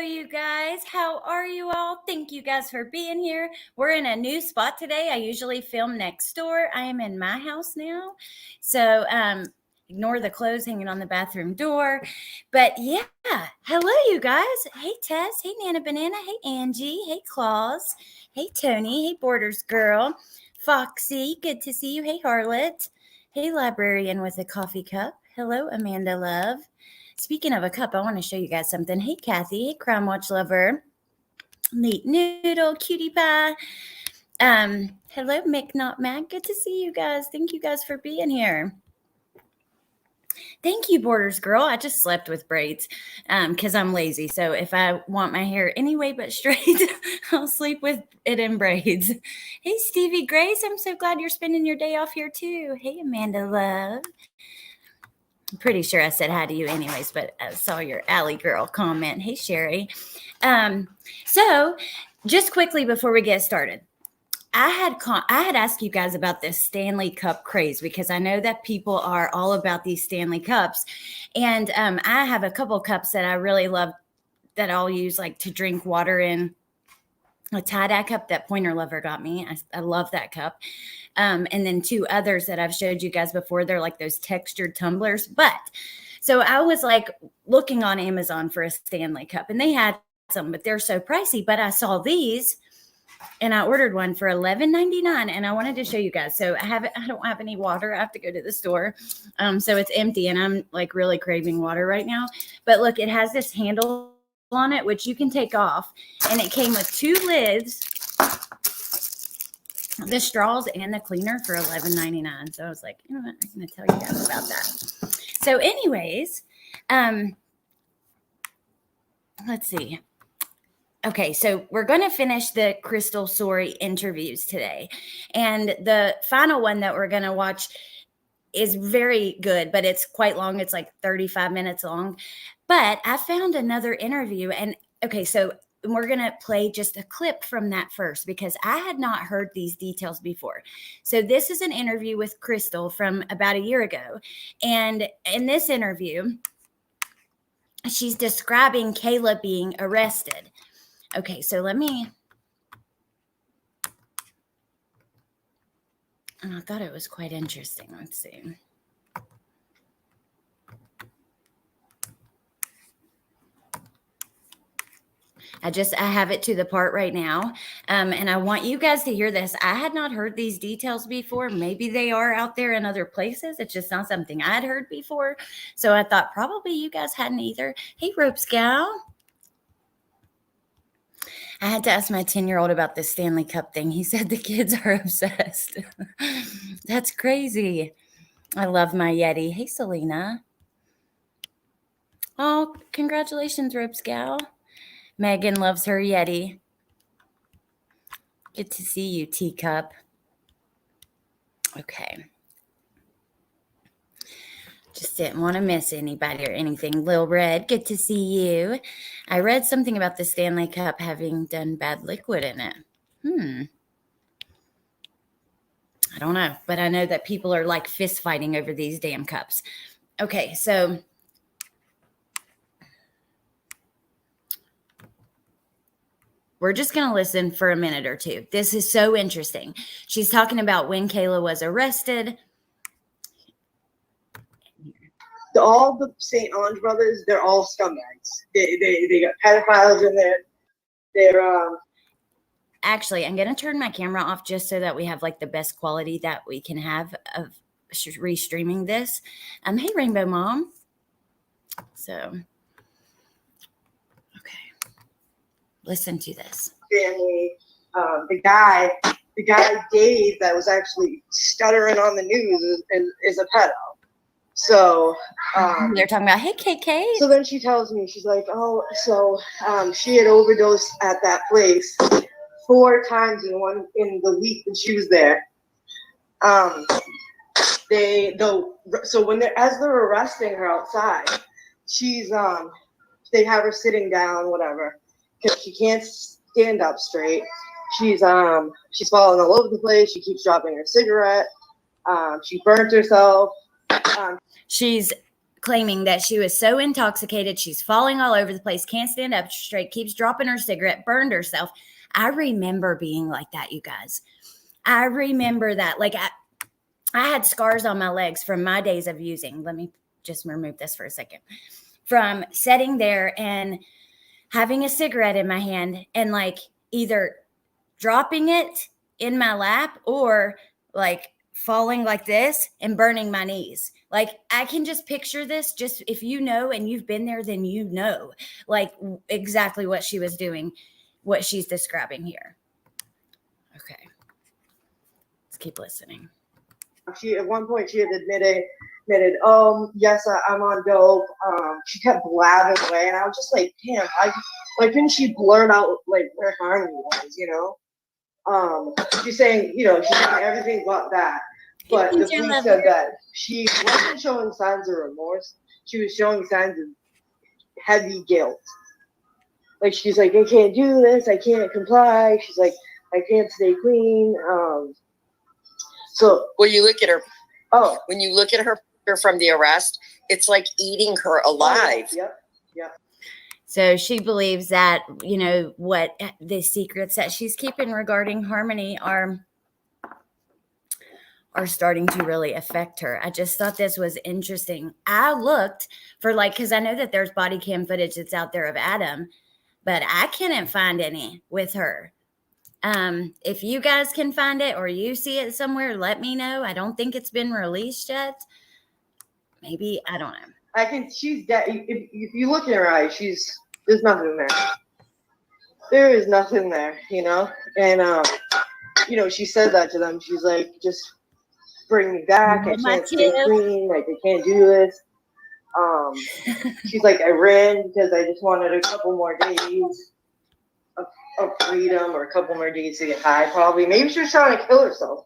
you guys. How are you all? Thank you guys for being here. We're in a new spot today. I usually film next door. I am in my house now. So, ignore the clothes hanging on the bathroom door. But yeah, hello, you guys. Hey, Tess. Hey, Nana Banana. Hey, Angie. Hey, Claus. Hey, Tony. Hey, Borders Girl. Foxy. Good to see you. Hey, Harlot. Hey, Librarian with a coffee cup. Hello, Amanda Love. Speaking of a cup, I want to show you guys something. Hey, Kathy. Hey, Crime Watch Lover. Neat Noodle. Cutie Pie. Hello, Mick Not Mac. Good to see you guys. Thank you guys for being here. Thank you, Borders Girl. I just slept with braids because I'm lazy. So if I want my hair anyway but straight, I'll sleep with it in braids. Hey, Stevie Grace. I'm so glad you're spending your day off here too. Hey, Amanda Love. I'm pretty sure I said hi to you anyways, but I saw your Alley Girl comment. Hey, Sherry. So just quickly before we get started, I had asked you guys about this Stanley Cup craze because I know that people are all about these Stanley Cups. And I have a couple cups that I really love that I'll use like to drink water in. A tie-dye cup that Pointer Lover got me. I love that cup. And then two others that I've showed you guys before. They're like those textured tumblers. But so I was like looking on Amazon for a Stanley Cup and they had some, but they're so pricey. But I saw these and I ordered one for $11.99 and I wanted to show you guys. So I don't have any water. I have to go to the store. So it's empty and I'm like really craving water right now. But look, it has this handle on it, which you can take off. And it came with two lids, the straws and the cleaner for $11.99. So I was like, you know what? I'm going to tell you guys about that. So anyways, let's see. Okay, so we're going to finish the Crystal Sorey interviews today. And the final one that we're going to watch is very good, but it's quite long. It's like 35 minutes long. But I found another interview. And okay, so we're going to play just a clip from that first because I had not heard these details before. So this is an interview with Crystal from about a year ago. And in this interview, she's describing Kayla being arrested. Okay, so let me, and I thought it was quite interesting. Let's see. I have it to the part right now. And I want you guys to hear this. I had not heard these details before. Maybe they are out there in other places. It's just not something I'd heard before. So I thought probably you guys hadn't either. Hey, Ropes Gal. I had to ask my 10-year-old about this Stanley Cup thing. He said the kids are obsessed. That's crazy. I love my Yeti. Hey, Selena. Oh, congratulations, Ropes Gal. Megan loves her Yeti. Good to see you, Teacup. Okay. Just didn't want to miss anybody or anything. Lil Red, good to see you. I read something about the Stanley Cup having done bad liquid in it. I don't know, but I know that people are like fist fighting over these damn cups. Okay, so we're just going to listen for a minute or two. This is so interesting. She's talking about when Kayla was arrested. All the St. Ange brothers, they're all scumbags. They got pedophiles in there. They're Actually, I'm going to turn my camera off just so that we have like the best quality that we can have of restreaming this. Hey, Rainbow Mom. So, okay. Listen to this. Stanley, the guy Dave that was actually stuttering on the news is a pedo. So they're talking about, hey, KK. So then she tells me, she's like, oh, so she had overdosed at that place 4 times in the week that she was there. So as they're arresting her outside, she's they have her sitting down, whatever, because she can't stand up straight. She's falling all over the place. She keeps dropping her cigarette. She burnt herself. She's claiming that she was so intoxicated, she's falling all over the place, can't stand up straight, keeps dropping her cigarette, burned herself. I remember being like that, you guys. I remember that. Like I had scars on my legs from my days of using. Let me just remove this for a second. From sitting there and having a cigarette in my hand and like either dropping it in my lap or like falling like this and burning my knees. Like I can just picture this. Just if you know and you've been there, then you know like exactly what she was doing, what she's describing here. Okay. Let's keep listening. She at one point she had admitted, yes, I'm on dope. She kept blabbing away, and I was just like, damn, like couldn't she blurt out like where harmony was, you know? She's saying, you know, she's saying everything but that. But the police said that she wasn't showing signs of remorse. She was showing signs of heavy guilt. Like she's like, I can't do this, I can't comply. She's like, I can't stay clean. So when you look at her, oh, when you look at her from the arrest, it's like eating her alive. Yep. So she believes that, you know, what the secrets that she's keeping regarding Harmony are starting to really affect her. I just thought this was interesting. I looked for like, because I know that there's body cam footage that's out there of Adam, but I couldn't find any with her. If you guys can find it or you see it somewhere, let me know. I don't think it's been released yet. Maybe, I don't know. I can, she's dead. If you look in her eyes, there's nothing there. There is nothing there, you know? And, you know, she said that to them. She's like, just bring me back. I can't stay clean. Like, I can't do this. She's like, I ran because I just wanted a couple more days of freedom or a couple more days to get high, probably. Maybe she was trying to kill herself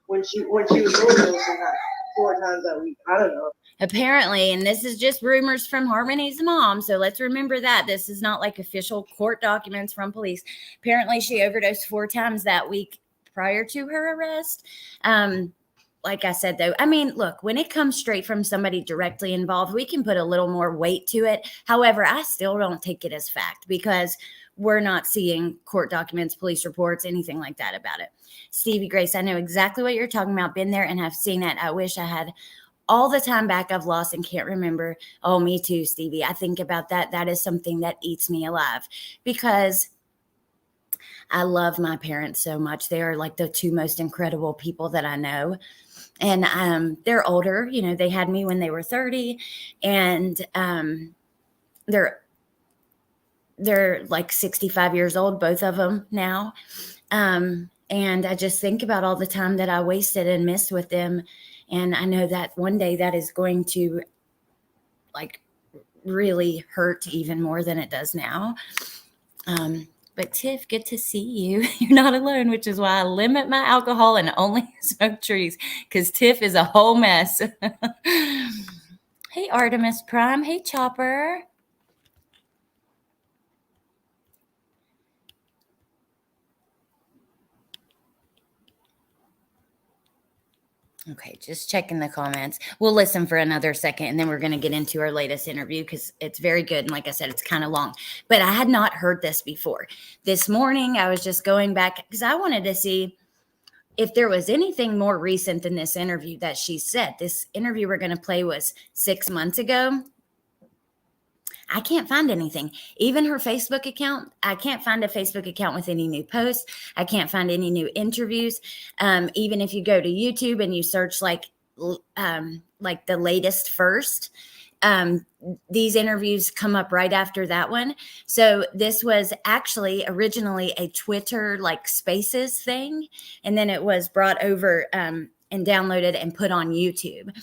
when she was overdosing that 4 times a week. I don't know. Apparently, and this is just rumors from Harmony's mom, so let's remember that. This is not like official court documents from police. Apparently, she overdosed 4 times that week prior to her arrest. Like I said, though, I mean, look, when it comes straight from somebody directly involved, we can put a little more weight to it. However, I still don't take it as fact because we're not seeing court documents, police reports, anything like that about it. Stevie Grace, I know exactly what you're talking about. Been there and have seen it. I wish I had all the time back I've lost and can't remember. Oh, me too, Stevie. I think about that. That is something that eats me alive because I love my parents so much. They are like the 2 most incredible people that I know. And they're older. You know, they had me when they were 30 and they're like 65 years old, both of them now. And I just think about all the time that I wasted and missed with them. And I know that one day that is going to like really hurt even more than it does now. But Tiff, good to see you. You're not alone, which is why I limit my alcohol and only smoke trees because Tiff is a whole mess. Hey, Artemis Prime. Hey, Chopper. Okay, just checking the comments. We'll listen for another second, and then we're going to get into our latest interview because it's very good. And like I said, it's kind of long. But I had not heard this before. This morning, I was just going back because I wanted to see if there was anything more recent than this interview that she said. This interview we're going to play was 6 months ago. I can't find anything. Even her Facebook account, I can't find a Facebook account with any new posts. I can't find any new interviews. Even if you go to YouTube and you search like the latest first, these interviews come up right after that one. So this was actually originally a Twitter like Spaces thing. And then it was brought over and downloaded and put on YouTube.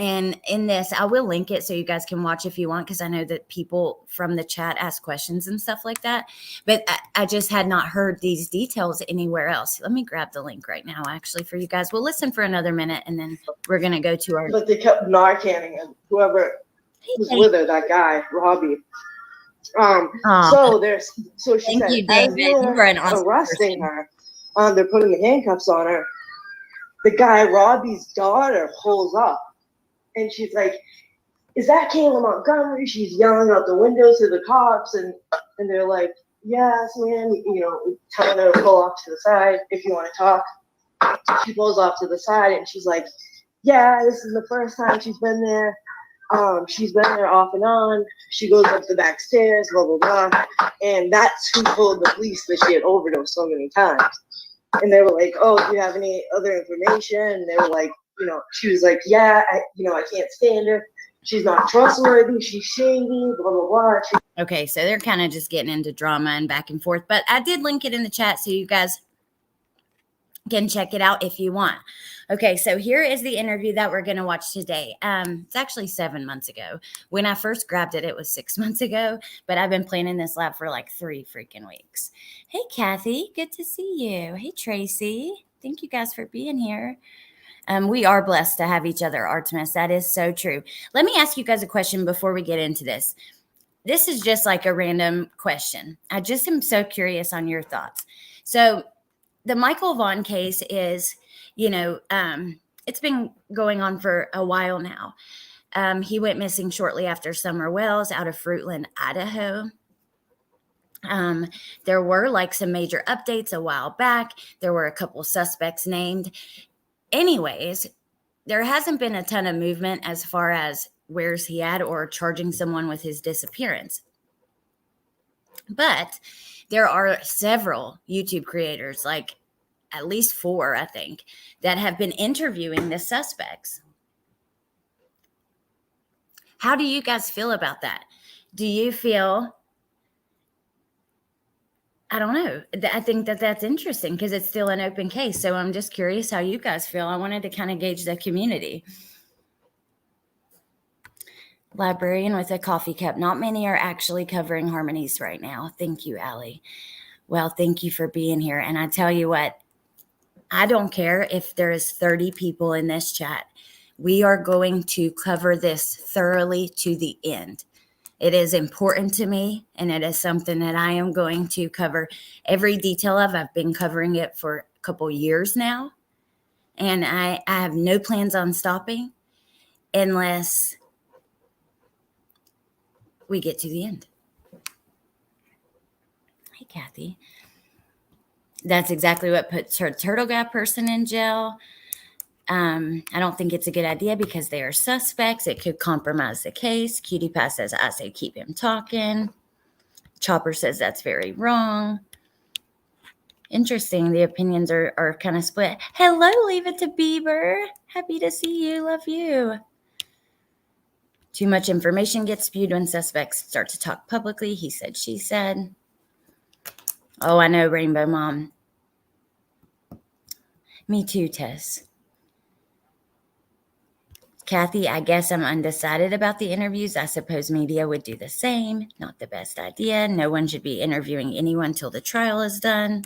And in this, I will link it so you guys can watch if you want, because I know that people from the chat ask questions and stuff like that. But I just had not heard these details anywhere else. Let me grab the link right now, actually, for you guys. We'll listen for another minute, and then we're going to go to our... But they kept Narcanning him, whoever was with her, that guy, Robbie. So she said, you, David. You were an awesome arresting her. They're putting the handcuffs on her. The guy, Robbie's daughter, pulls up. And she's like, is that Kayla Montgomery? She's yelling out the window to the cops, and they're like, yes, man, telling her to pull off to the side if you want to talk. She pulls off to the side, and she's like, yeah, this is the first time she's been there. She's been there off and on. She goes up the back stairs, blah, blah, blah. And that's who told the police that she had overdosed so many times. And they were like, oh, do you have any other information? And they were like, she was like, yeah, I can't stand her. She's not trustworthy. She's shady, blah, blah, blah. Okay, so they're kind of just getting into drama and back and forth. But I did link it in the chat so you guys can check it out if you want. Okay, so here is the interview that we're going to watch today. It's actually 7 months ago. When I first grabbed it, it was 6 months ago, but I've been planning this lab for like 3 freaking weeks. Hey, Kathy, good to see you. Hey, Tracy, thank you guys for being here. We are blessed to have each other, Artemis. That is so true. Let me ask you guys a question before we get into this. This is just like a random question. I just am so curious on your thoughts. So the Michael Vaughn case is, it's been going on for a while now. He went missing shortly after Summer Wells out of Fruitland, Idaho. There were like some major updates a while back. There were a couple suspects named. Anyways, there hasn't been a ton of movement as far as where's he at or charging someone with his disappearance. But there are several YouTube creators, like at least 4, I think, that have been interviewing the suspects. How do you guys feel about that? Do you feel, I don't know. I think that that's interesting because it's still an open case. So I'm just curious how you guys feel. I wanted to kind of gauge the community. Librarian with a coffee cup. Not many are actually covering Harmonies right now. Thank you, Allie. Well, thank you for being here. And I tell you what, I don't care if there is 30 people in this chat. We are going to cover this thoroughly to the end. It is important to me, and it is something that I am going to cover every detail of. I've been covering it for a couple years now, and I have no plans on stopping unless we get to the end. Hey, Kathy. That's exactly what puts her Turtle Gap person in jail. I don't think it's a good idea because they are suspects. It could compromise the case. Cutie Pie says, I say keep him talking. Chopper says that's very wrong. Interesting. The opinions are kind of split. Hello, Leave It to Bieber. Happy to see you. Love you. Too much information gets spewed when suspects start to talk publicly. He said, she said. Oh, I know, Rainbow Mom. Me too, Tess. Kathy, I guess I'm undecided about the interviews. I suppose media would do the same. Not the best idea. No one should be interviewing anyone till the trial is done.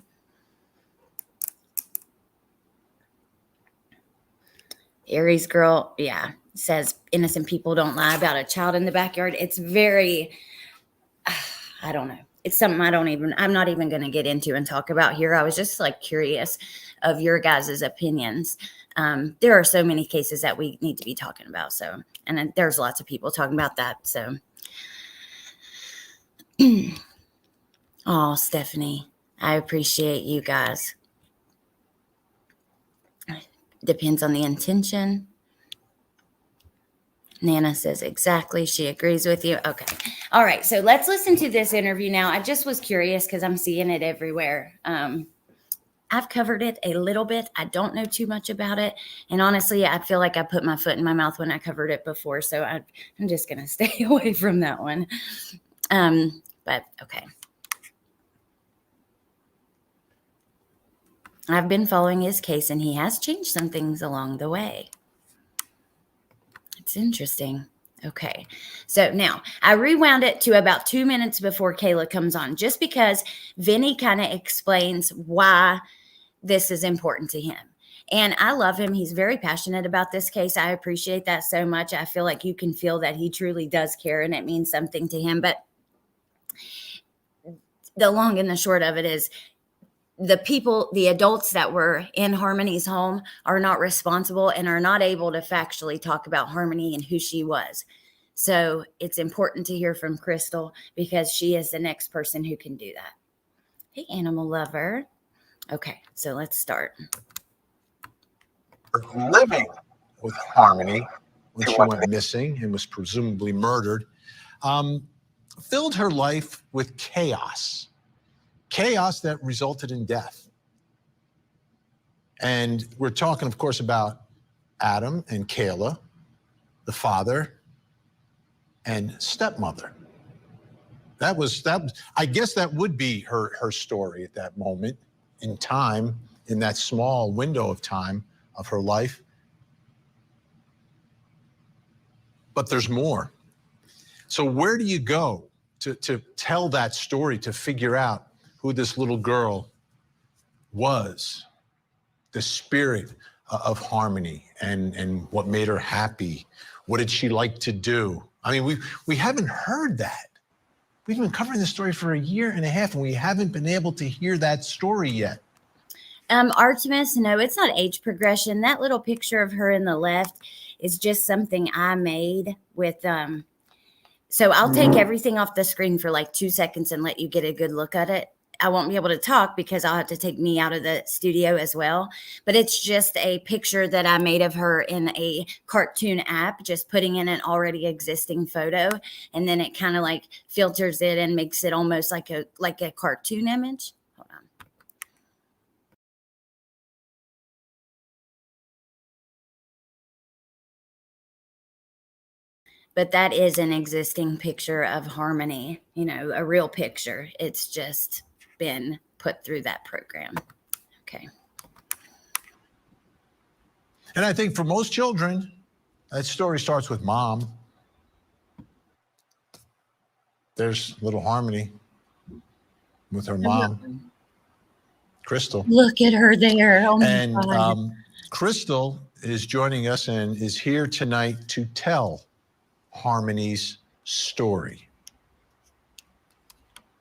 Aries girl, yeah, says innocent people don't lie about a child in the backyard. It's very, I don't know. It's something I'm not even going to get into and talk about here. I was just like curious of your guys' opinions. There are so many cases that we need to be talking about. So, and there's lots of people talking about that. So, oh, Stephanie, I appreciate you guys. Depends on the intention. Nana says exactly. She agrees with you. Okay. All right. So let's listen to this interview now. I just was curious because I'm seeing it everywhere. I've covered it a little bit. I don't know too much about it. And honestly, I feel like I put my foot in my mouth when I covered it before. So I'm just going to stay away from that one. But okay. I've been following his case and he has changed some things along the way. It's interesting. Okay. So now I rewound it to about 2 minutes before Kayla comes on, just because Vinny kind of explains why this is important to him. And I love him. He's very passionate about this case. I appreciate that so much. I feel like you can feel that he truly does care and it means something to him. But the long and the short of it is, the adults that were in Harmony's home are not responsible and are not able to factually talk about Harmony and who she was. So it's important to hear from Crystal because she is the next person who can do that. Hey, animal lover. Okay, so let's start. Living with Harmony when she went missing and was presumably murdered, filled her life with chaos that resulted in death. And we're talking, of course, about Adam and Kayla, the father and stepmother. That was, I guess that would be her story at that moment in time, in that small window of time of her life. But there's more. So where do you go to tell that story, to figure out who this little girl was, the spirit of Harmony, and what made her happy? What did she like to do? I mean, we haven't heard that. We've been covering this story for 1.5 years, and we haven't been able to hear that story yet. Artemis, no, it's not age progression. That little picture of her in the left is just something I made with, so I'll take everything off the screen for like 2 seconds and let you get a good look at it. I won't be able to talk because I'll have to take me out of the studio as well. But it's just a picture that I made of her in a cartoon app, just putting in an already existing photo. And then it kind of like filters it and makes it almost like a cartoon image. Hold on. But that is an existing picture of Harmony, you know, a real picture. It's just been put through that program. Okay. And I think for most children, that story starts with mom. There's little Harmony with her mom, Crystal. Look at her there. Oh my and God. Crystal is joining us and is here tonight to tell Harmony's story.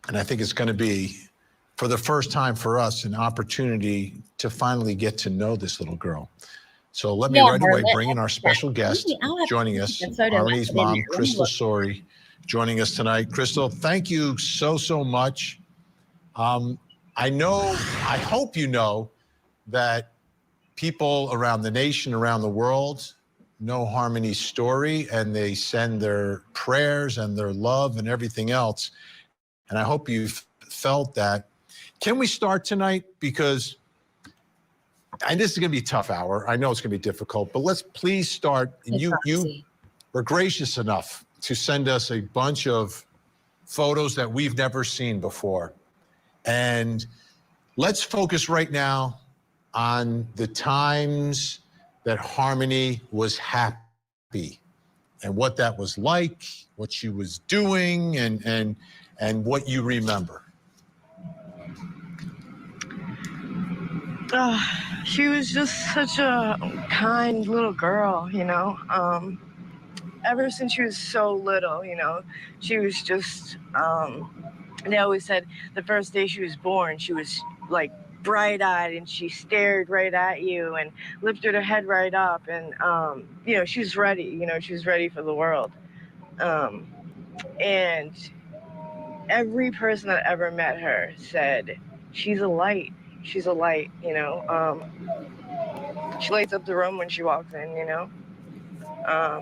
And I think it's going to be, for the first time for us, an opportunity to finally get to know this little girl. So let me right away bring in our special guest joining us, Harmony's mom, Crystal Sorey, joining us tonight. Crystal, thank you so much. I hope you know that people around the nation, around the world, know Harmony's story, and they send their prayers and their love and everything else. And I hope you've felt that. Can we start tonight? Because, and this is going to be a tough hour. I know it's going to be difficult, but let's please start. And you were gracious enough to send us a bunch of photos that we've never seen before. And let's focus right now on the times that Harmony was happy and what that was like, what she was doing, and what you remember. She was just such a kind little girl, you know. Ever since she was so little, you know, she was just, they always said the first day she was born, she was like bright-eyed and she stared right at you and lifted her head right up, and you know, she was ready, you know, she was ready for the world. And every person that ever met her said she's a light, you know. She lights up the room when she walks in, you know.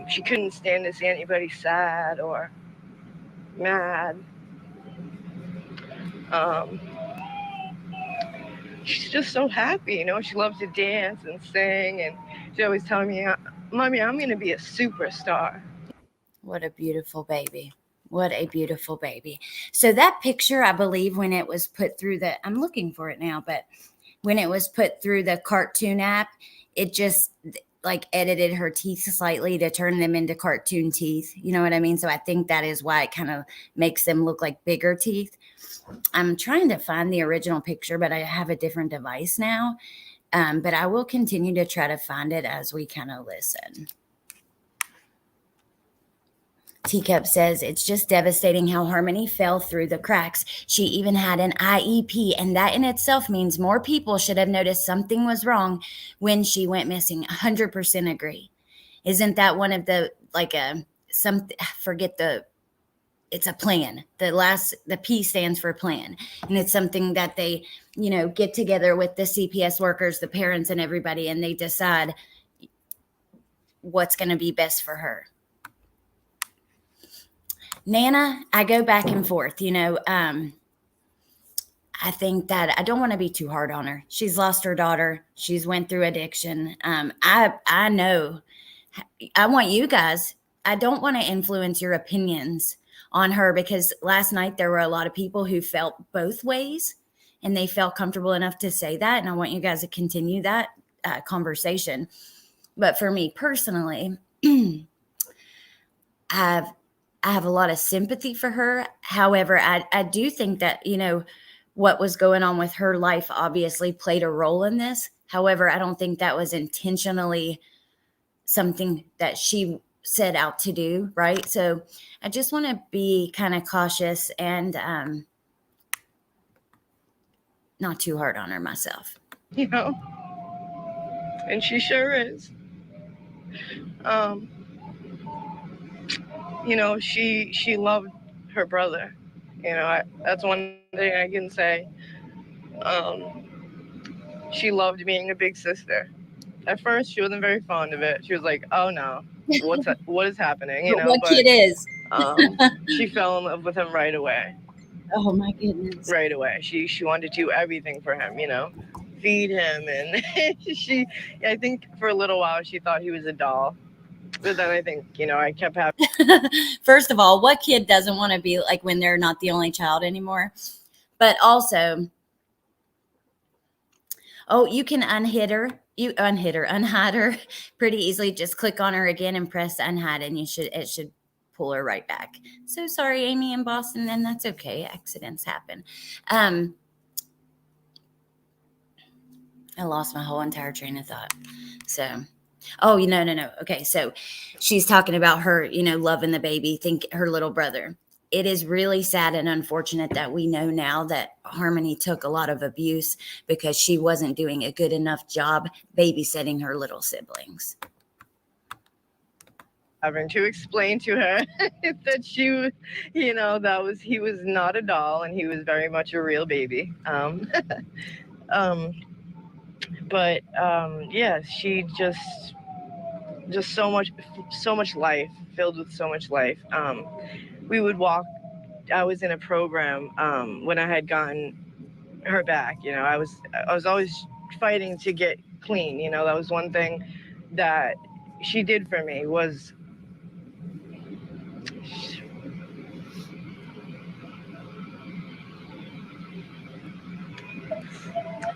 She couldn't stand to see anybody sad or mad. She's just so happy, you know. She loves to dance and sing, and she always telling me, "Mommy, I'm going to be a superstar." What a beautiful baby. What a beautiful baby. So that picture, I believe, when it was put through the, I'm looking for it now, but when it was put through the cartoon app, it just like edited her teeth slightly to turn them into cartoon teeth. You know what I mean? So I think that is why it kind of makes them look like bigger teeth. I'm trying to find the original picture, but I have a different device now. But I will continue to try to find it as we kind of listen. Teacup says, it's just devastating how Harmony fell through the cracks. She even had an IEP, and that in itself means more people should have noticed something was wrong when she went missing. 100% agree. Isn't that one of the, like a it's a plan. The P stands for plan. And it's something that they, get together with the CPS workers, the parents, and everybody, and they decide what's going to be best for her. Nana, I go back and forth, I think that I don't want to be too hard on her. She's lost her daughter. She's went through addiction. I know. I want you guys. I don't want to influence your opinions on her, because last night there were a lot of people who felt both ways, and they felt comfortable enough to say that. And I want you guys to continue that conversation. But for me personally, I have a lot of sympathy for her. However, I do think that, what was going on with her life obviously played a role in this. However, I don't think that was intentionally something that she set out to do, right? So I just want to be kind of cautious and not too hard on her myself. And she sure is. She loved her brother. That's one thing I can say. She loved being a big sister. At first, she wasn't very fond of it. She was like, "Oh no, what is happening?" What kid is? She fell in love with him right away. Oh my goodness! Right away, she wanted to do everything for him. Feed him, and I think for a little while she thought he was a doll. But then I think, I kept having. First of all, what kid doesn't want to be like when they're not the only child anymore? But also, you can unhide her pretty easily. Just click on her again and press unhide, and it should pull her right back. So sorry, Amy in Boston, and that's okay. Accidents happen. I lost my whole entire train of thought. So. Oh, no. Okay, so she's talking about her, loving the baby, her little brother. It is really sad and unfortunate that we know now that Harmony took a lot of abuse because she wasn't doing a good enough job babysitting her little siblings. Having to explain to her that he was not a doll and he was very much a real baby. But yeah, she just so much life, filled with so much life. We would walk. I was in a program when I had gotten her back. I was always fighting to get clean. That was one thing that she did for me was.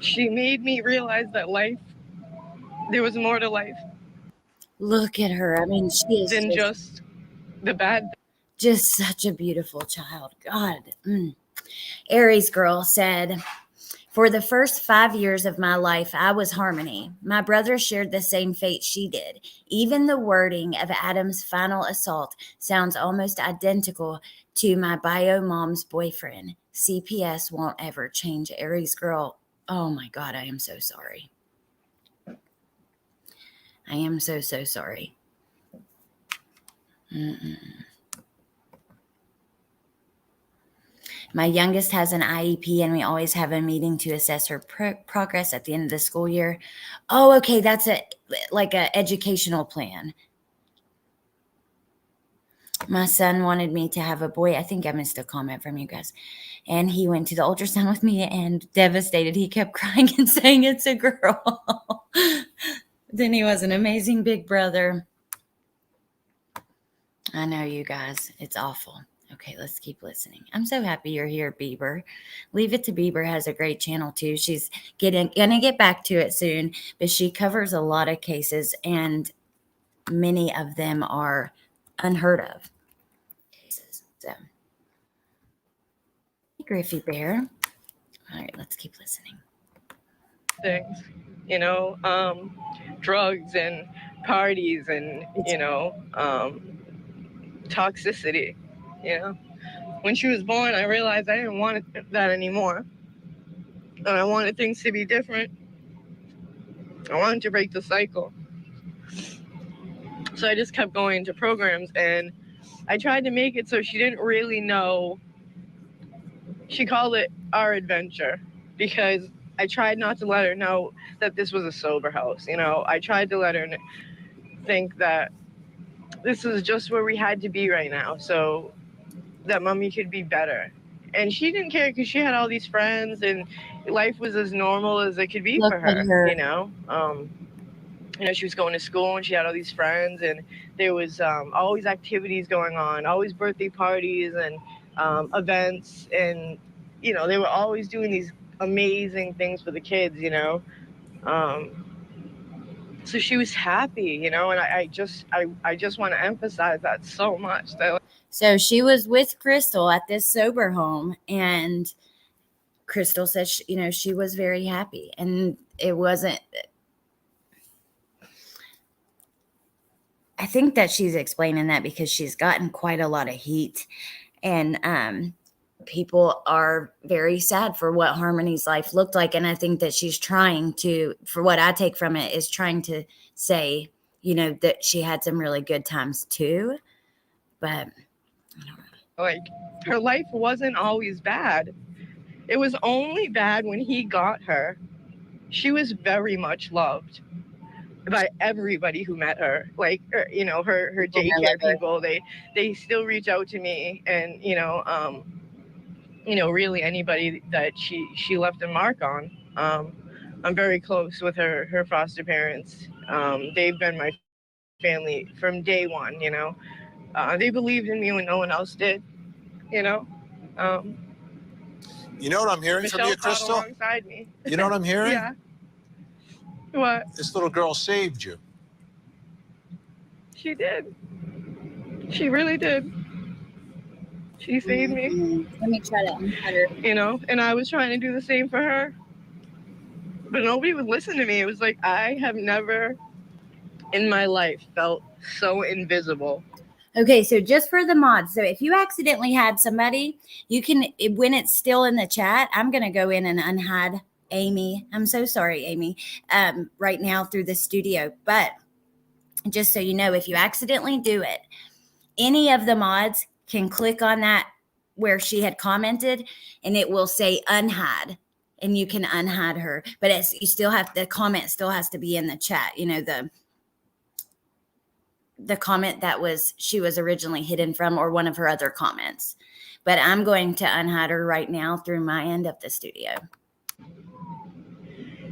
She made me realize that there was more to life. Look at her. I mean, she is than just the bad. Just such a beautiful child. God. Aries girl said, "For the first 5 years of my life, I was Harmony. My brother shared the same fate she did. Even the wording of Adam's final assault sounds almost identical to my bio mom's boyfriend. CPS won't ever change." Aries girl, oh my God, I am so sorry. I am so sorry. My youngest has an IEP, and we always have a meeting to assess her progress at the end of the school year. Oh, okay. That's like an educational plan. My son wanted me to have a boy. I think I missed a comment from you guys. And he went to the ultrasound with me and devastated. He kept crying and saying it's a girl. Then he was an amazing big brother. I know, you guys. It's awful. Okay, let's keep listening. I'm so happy you're here, Bieber. Leave It to Bieber has a great channel too. She's gonna get back to it soon, but she covers a lot of cases, and many of them are unheard of cases. So, Griffey Bear. All right, let's keep listening. Things, drugs and parties and toxicity. When she was born, I realized I didn't want that anymore, and I wanted things to be different. I wanted to break the cycle, so I just kept going to programs, and I tried to make it so she didn't really know. She called it our adventure because I tried not to let her know that this was a sober house. You know, I tried to let her think that this is just where we had to be right now so that mommy could be better. And she didn't care because she had all these friends and life was as normal as it could be Look for at her, her. you know? She was going to school and she had all these friends and there was always activities going on, always birthday parties and events. And, you know, they were always doing these amazing things for the kids, you know? So she was happy, you know, and I just want to emphasize that so much. So she was with Crystal at this sober home, and Crystal said, she was very happy, and it wasn't. I think that she's explaining that because she's gotten quite a lot of heat, and people are very sad for what Harmony's life looked like. And I think that she's trying to, for what I take from it, is trying to say, that she had some really good times too. But I don't know. Like, her life wasn't always bad. It was only bad when he got her. She was very much loved by everybody who met her. Like, her daycare people, they still reach out to me, and really anybody that she left a mark on. I'm very close with her foster parents. They've been my family from day one. They believed in me when no one else did. You know what I'm hearing Michelle from you, Crystal? Alongside me. You know what I'm hearing? Yeah. What? This little girl saved you. She did. She really did. She saved me. Let me try to uncut her. And I was trying to do the same for her. But nobody would listen to me. It was like, I have never in my life felt so invisible. Okay, so just for the mods, so if you accidentally had somebody, you can, when it's still in the chat, I'm going to go in and unhide Amy. I'm so sorry, Amy, right now through the studio. But just so you know, if you accidentally do it, any of the mods can click on that where she had commented, and it will say unhide, and you can unhide her. But you still have, the comment still has to be in the chat. The comment that she was originally hidden from, or one of her other comments. But I'm going to unhide her right now through my end of the studio.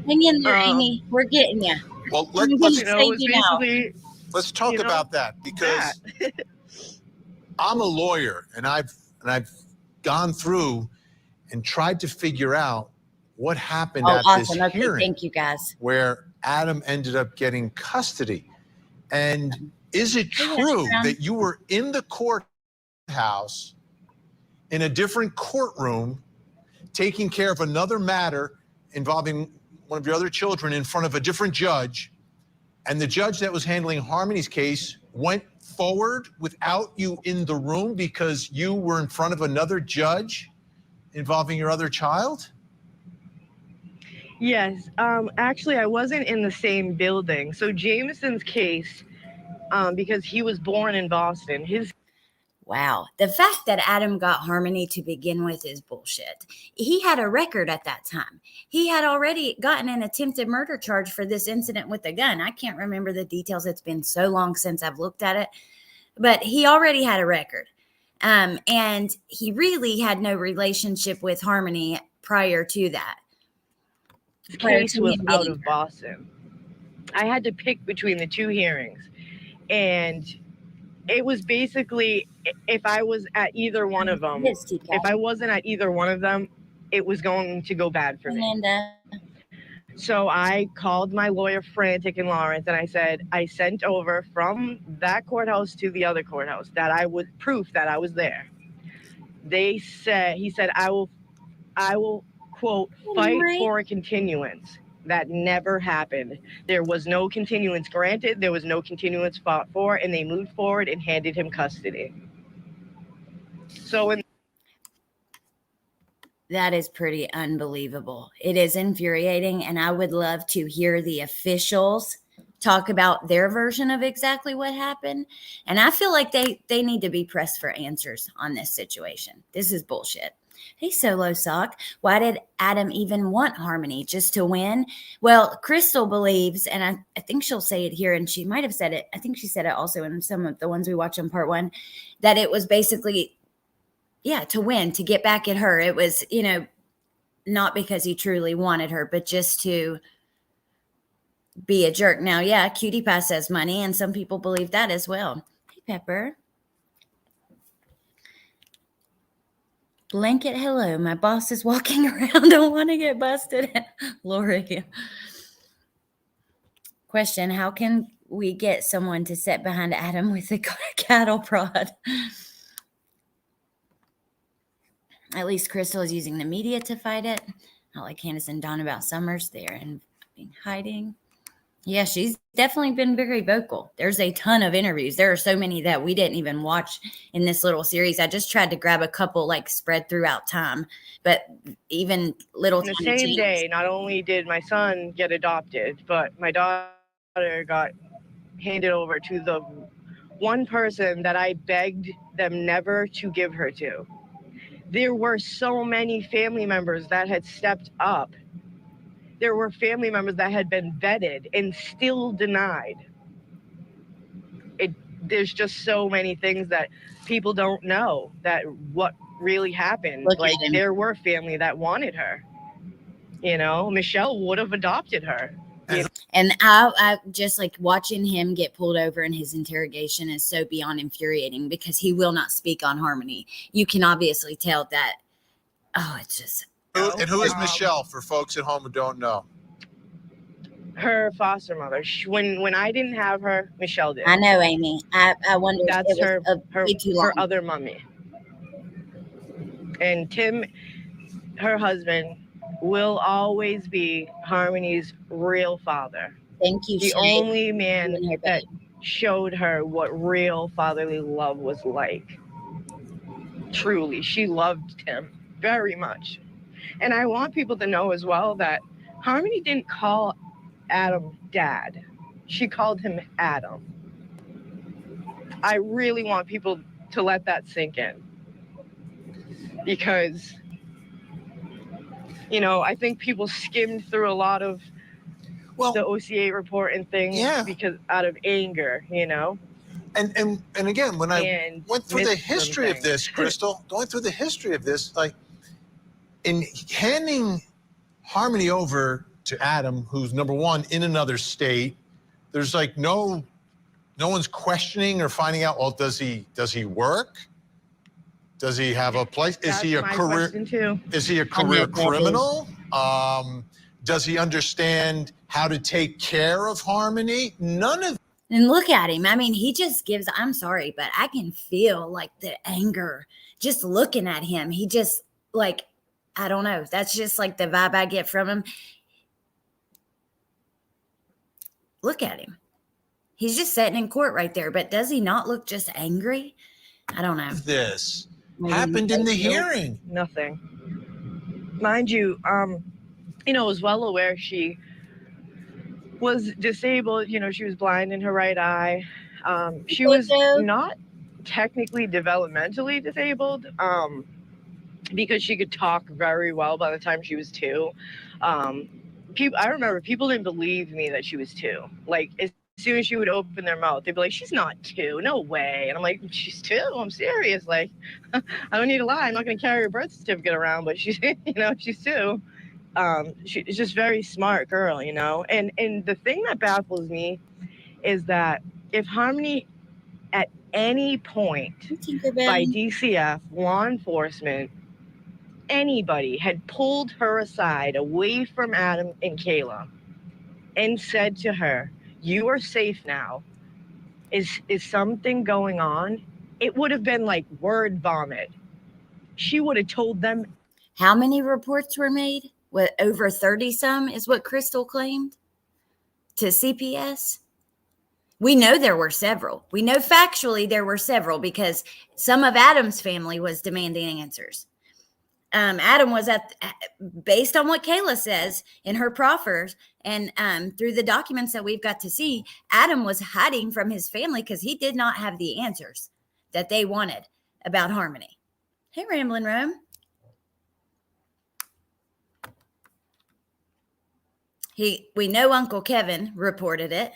Hang in there, Amy. We're getting you. Well, let's talk about that, because I'm a lawyer, and I've gone through and tried to figure out what happened at this hearing. Thank you, guys. Where Adam ended up getting custody. And is it true that you were in the courthouse in a different courtroom taking care of another matter involving one of your other children in front of a different judge, and the judge that was handling Harmony's case went forward without you in the room because you were in front of another judge involving your other child? Yes. Actually, I wasn't in the same building. So Jameson's case, because he was born in Boston, Wow. The fact that Adam got Harmony to begin with is bullshit. He had a record at that time. He had already gotten an attempted murder charge for this incident with a gun. I can't remember the details. It's been so long since I've looked at it. But he already had a record. And he really had no relationship with Harmony prior to that. His case was out of Boston. I had to pick between the two hearings. And it was basically, if I was at either one of them, if I wasn't at either one of them, it was going to go bad for me. So I called my lawyer, Frantic in Lawrence, and I said, I sent over from that courthouse to the other courthouse that I would proof that I was there. He said, I will quote, fight for a continuance. That never happened. There was no continuance granted. There was no continuance fought for, and they moved forward and handed him custody. That is pretty unbelievable. It is infuriating, and I would love to hear the officials talk about their version of exactly what happened. And I feel like they need to be pressed for answers on this situation. This is bullshit. Hey, Solo Sock, why did Adam even want Harmony? Just to win? Well, Crystal believes, and I think she'll say it here, and she might have said it, I think she said it also in some of the ones we watch on part 1, that it was basically, to win, to get back at her. It was, not because he truly wanted her, but just to be a jerk. Now, Cutie Pie says money, and some people believe that as well. Hey, Pepper. Blanket, hello. My boss is walking around. Don't want to get busted. Lori. Question, how can we get someone to sit behind Adam with a cattle prod? At least Crystal is using the media to fight it. Not like Candace and Dawn about Summers there and hiding. Yeah, she's definitely been very vocal. There's a ton of interviews. There are so many that we didn't even watch in this little series. I just tried to grab a couple like spread throughout time, but even little. The same day, not only did my son get adopted, but my daughter got handed over to the one person that I begged them never to give her to. There were so many family members that had stepped up. There were family members that had been vetted and still denied. There's just so many things that people don't know that what really happened. Like there were family that wanted her. Michelle would have adopted her. And I just like watching him get pulled over in his interrogation is so beyond infuriating because he will not speak on Harmony. You can obviously tell that. Oh, it's just. And who is Michelle for folks at home who don't know? Her foster mother. When I didn't have her, Michelle did. I know, Amy. I wonder that's if her other mommy. And Tim, her husband, will always be Harmony's real father. Thank you. The only man that showed her what real fatherly love was like. Truly, she loved him very much. And I want people to know as well that Harmony didn't call Adam dad. She called him Adam. I really want people to let that sink in. Because, I think people skimmed through a lot of the OCA report and things because out of anger, And again, when I went through the history of this, Crystal, going through the history of this, like in handing Harmony over to Adam, who's number one in another state, there's like no one's questioning or finding out, well, does he work? Does he have a place? Is he a career? Is he a career criminal? Does he understand how to take care of Harmony? None of. And look at him. I mean, he just gives, I'm sorry, but I can feel like the anger just looking at him. He just like, I don't know. That's just like the vibe I get from him. Look at him. He's just sitting in court right there. But does he not look just angry? I don't know. This happened in the hearing. Nothing. Mind you, was well aware she was disabled. She was blind in her right eye. She was not technically developmentally disabled because she could talk very well by the time she was 2. I remember people didn't believe me that she was 2. Like, as soon as she would open their mouth, they'd be like, she's not 2, no way. And I'm like, she's 2, I'm serious. Like, I don't need to lie. I'm not going to carry her birth certificate around, but she's, she's 2. She's just very smart girl, and the thing that baffles me is that if Harmony at any point by DCF, law enforcement, anybody had pulled her aside away from Adam and Kayla and said to her, you are safe now, is something going on, it would have been like word vomit. She would have told them. How many reports were made? What, over 30 some is what Crystal claimed to CPS? We know there were several. We know factually there were several because some of Adam's family was demanding answers. Adam was based on what Kayla says in her proffers and through the documents that we've got to see, Adam was hiding from his family because he did not have the answers that they wanted about Harmony. Hey, Ramblin' Rome. We know Uncle Kevin reported it.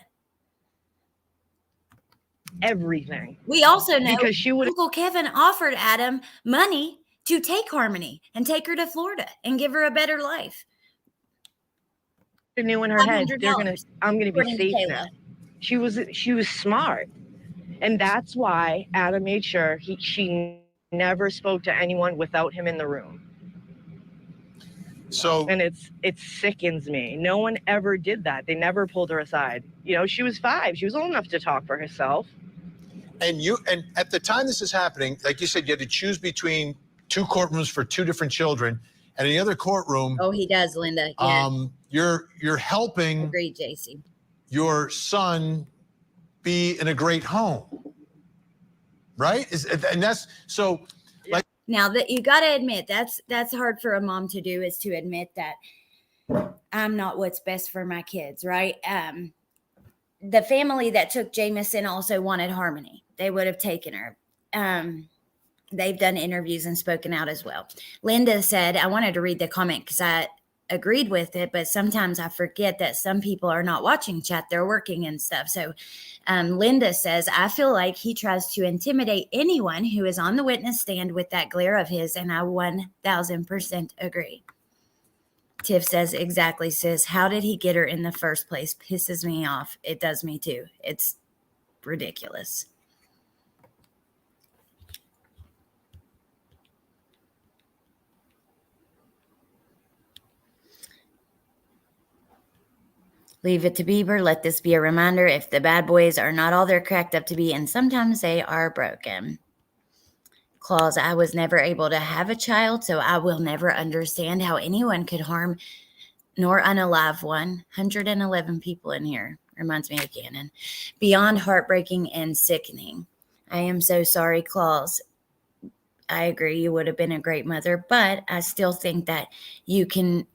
Everything. We also know because Uncle Kevin offered Adam money to take Harmony and take her to Florida and give her a better life. Knew in her head, I'm gonna be safe now. She was smart, and that's why Adam made sure she never spoke to anyone without him in the room. So, and it sickens me. No one ever did that. They never pulled her aside. You know, she was 5. She was old enough to talk for herself. And at the time this is happening, like you said, you had to choose between 2 courtrooms for 2 different children, and in the other courtroom. Oh, he does, Linda. Yeah. You're helping. Agreed, JC. Your son be in a great home, right? And that's so. Like now that you got to admit that's hard for a mom to do, is to admit that I'm not what's best for my kids, right? The family that took Jameson also wanted Harmony. They would have taken her. They've done interviews and spoken out as well. Linda said, I wanted to read the comment because I agreed with it, but sometimes I forget that some people are not watching chat. They're working and stuff. So Linda says, I feel like he tries to intimidate anyone who is on the witness stand with that glare of his, and I 1000% agree. Tiff says, exactly, sis. How did he get her in the first place? Pisses me off. It does me too. It's ridiculous. Leave it to Bieber. Let this be a reminder. If the bad boys are not all they're cracked up to be, and sometimes they are broken. Claus, I was never able to have a child, so I will never understand how anyone could harm nor unalive one. 111 people in here. Reminds me of Gannon. Beyond heartbreaking and sickening. I am so sorry, Claus. I agree you would have been a great mother, but I still think that you can,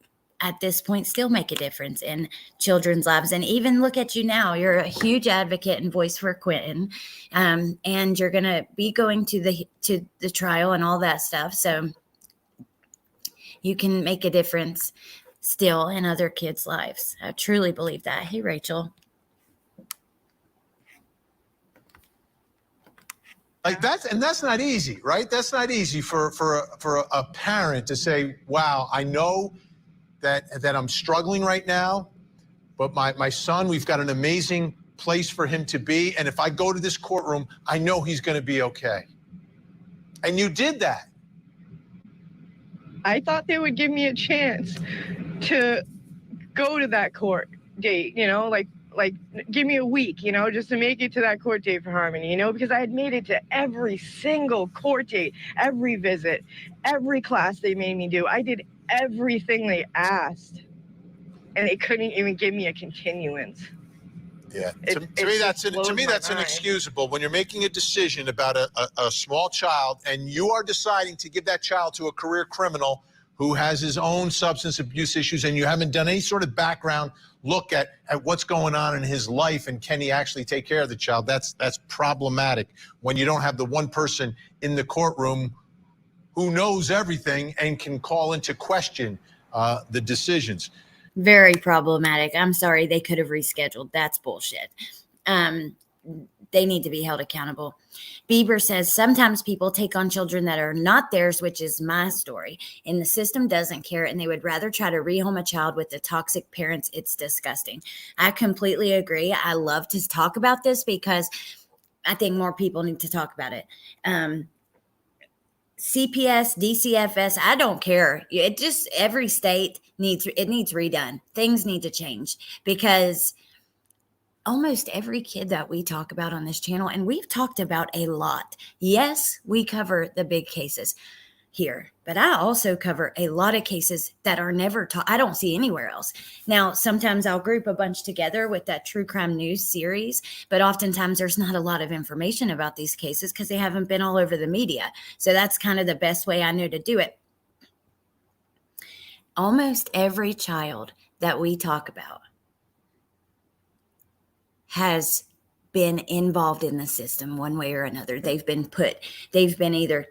at this point, still make a difference in children's lives. And even look at you now. You're a huge advocate and voice for Quentin. And you're going to be going to the trial and all that stuff. So you can make a difference still in other kids' lives. I truly believe that. Hey, Rachel. Like that's not easy, right? That's not easy for a parent to say, wow, I know that I'm struggling right now, but my son, we've got an amazing place for him to be. And if I go to this courtroom, I know he's going to be okay. And you did that. I thought they would give me a chance to go to that court date, you know, like give me a week, you know, just to make it to that court date for Harmony, you know, because I had made it to every single court date, every visit, every class they made me do. I did everything they asked, and they couldn't even give me a continuance. Yeah, to me that's inexcusable. When you're making a decision about a small child and you are deciding to give that child to a career criminal who has his own substance abuse issues, and you haven't done any sort of background look at what's going on in his life and can he actually take care of the child, that's problematic when you don't have the one person in the courtroom who knows everything and can call into question the decisions. Very problematic. I'm sorry, they could have rescheduled. That's bullshit. They need to be held accountable. Bieber says, sometimes people take on children that are not theirs, which is my story. And the system doesn't care, and they would rather try to rehome a child with the toxic parents. It's disgusting. I completely agree. I love to talk about this because I think more people need to talk about it. CPS, DCFS, I don't care. It just, every state needs redone. Things need to change because almost every kid that we talk about on this channel, and we've talked about a lot. Yes, we cover the big cases here, but I also cover a lot of cases that are never taught. I don't see anywhere else. Now, sometimes I'll group a bunch together with that true crime news series, but oftentimes there's not a lot of information about these cases because they haven't been all over the media. So that's kind of the best way I know to do it. almost every child that we talk about has been involved in the system one way or another. They've been either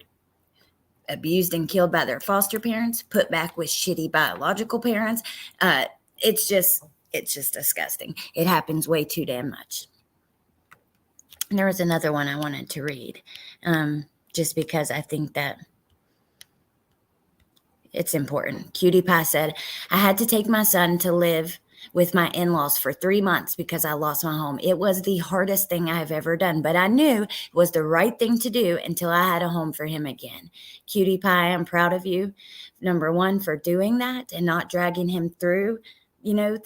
abused and killed by their foster parents, put back with shitty biological parents. It's just disgusting. It happens way too damn much. And there was another one I wanted to read, just because I think that it's important. Cutie Pie said, I had to take my son to live with my in-laws for 3 months because I lost my home. It was the hardest thing I've ever done, but I knew it was the right thing to do until I had a home for him again. Cutie Pie, I'm proud of you, number one, for doing that and not dragging him through,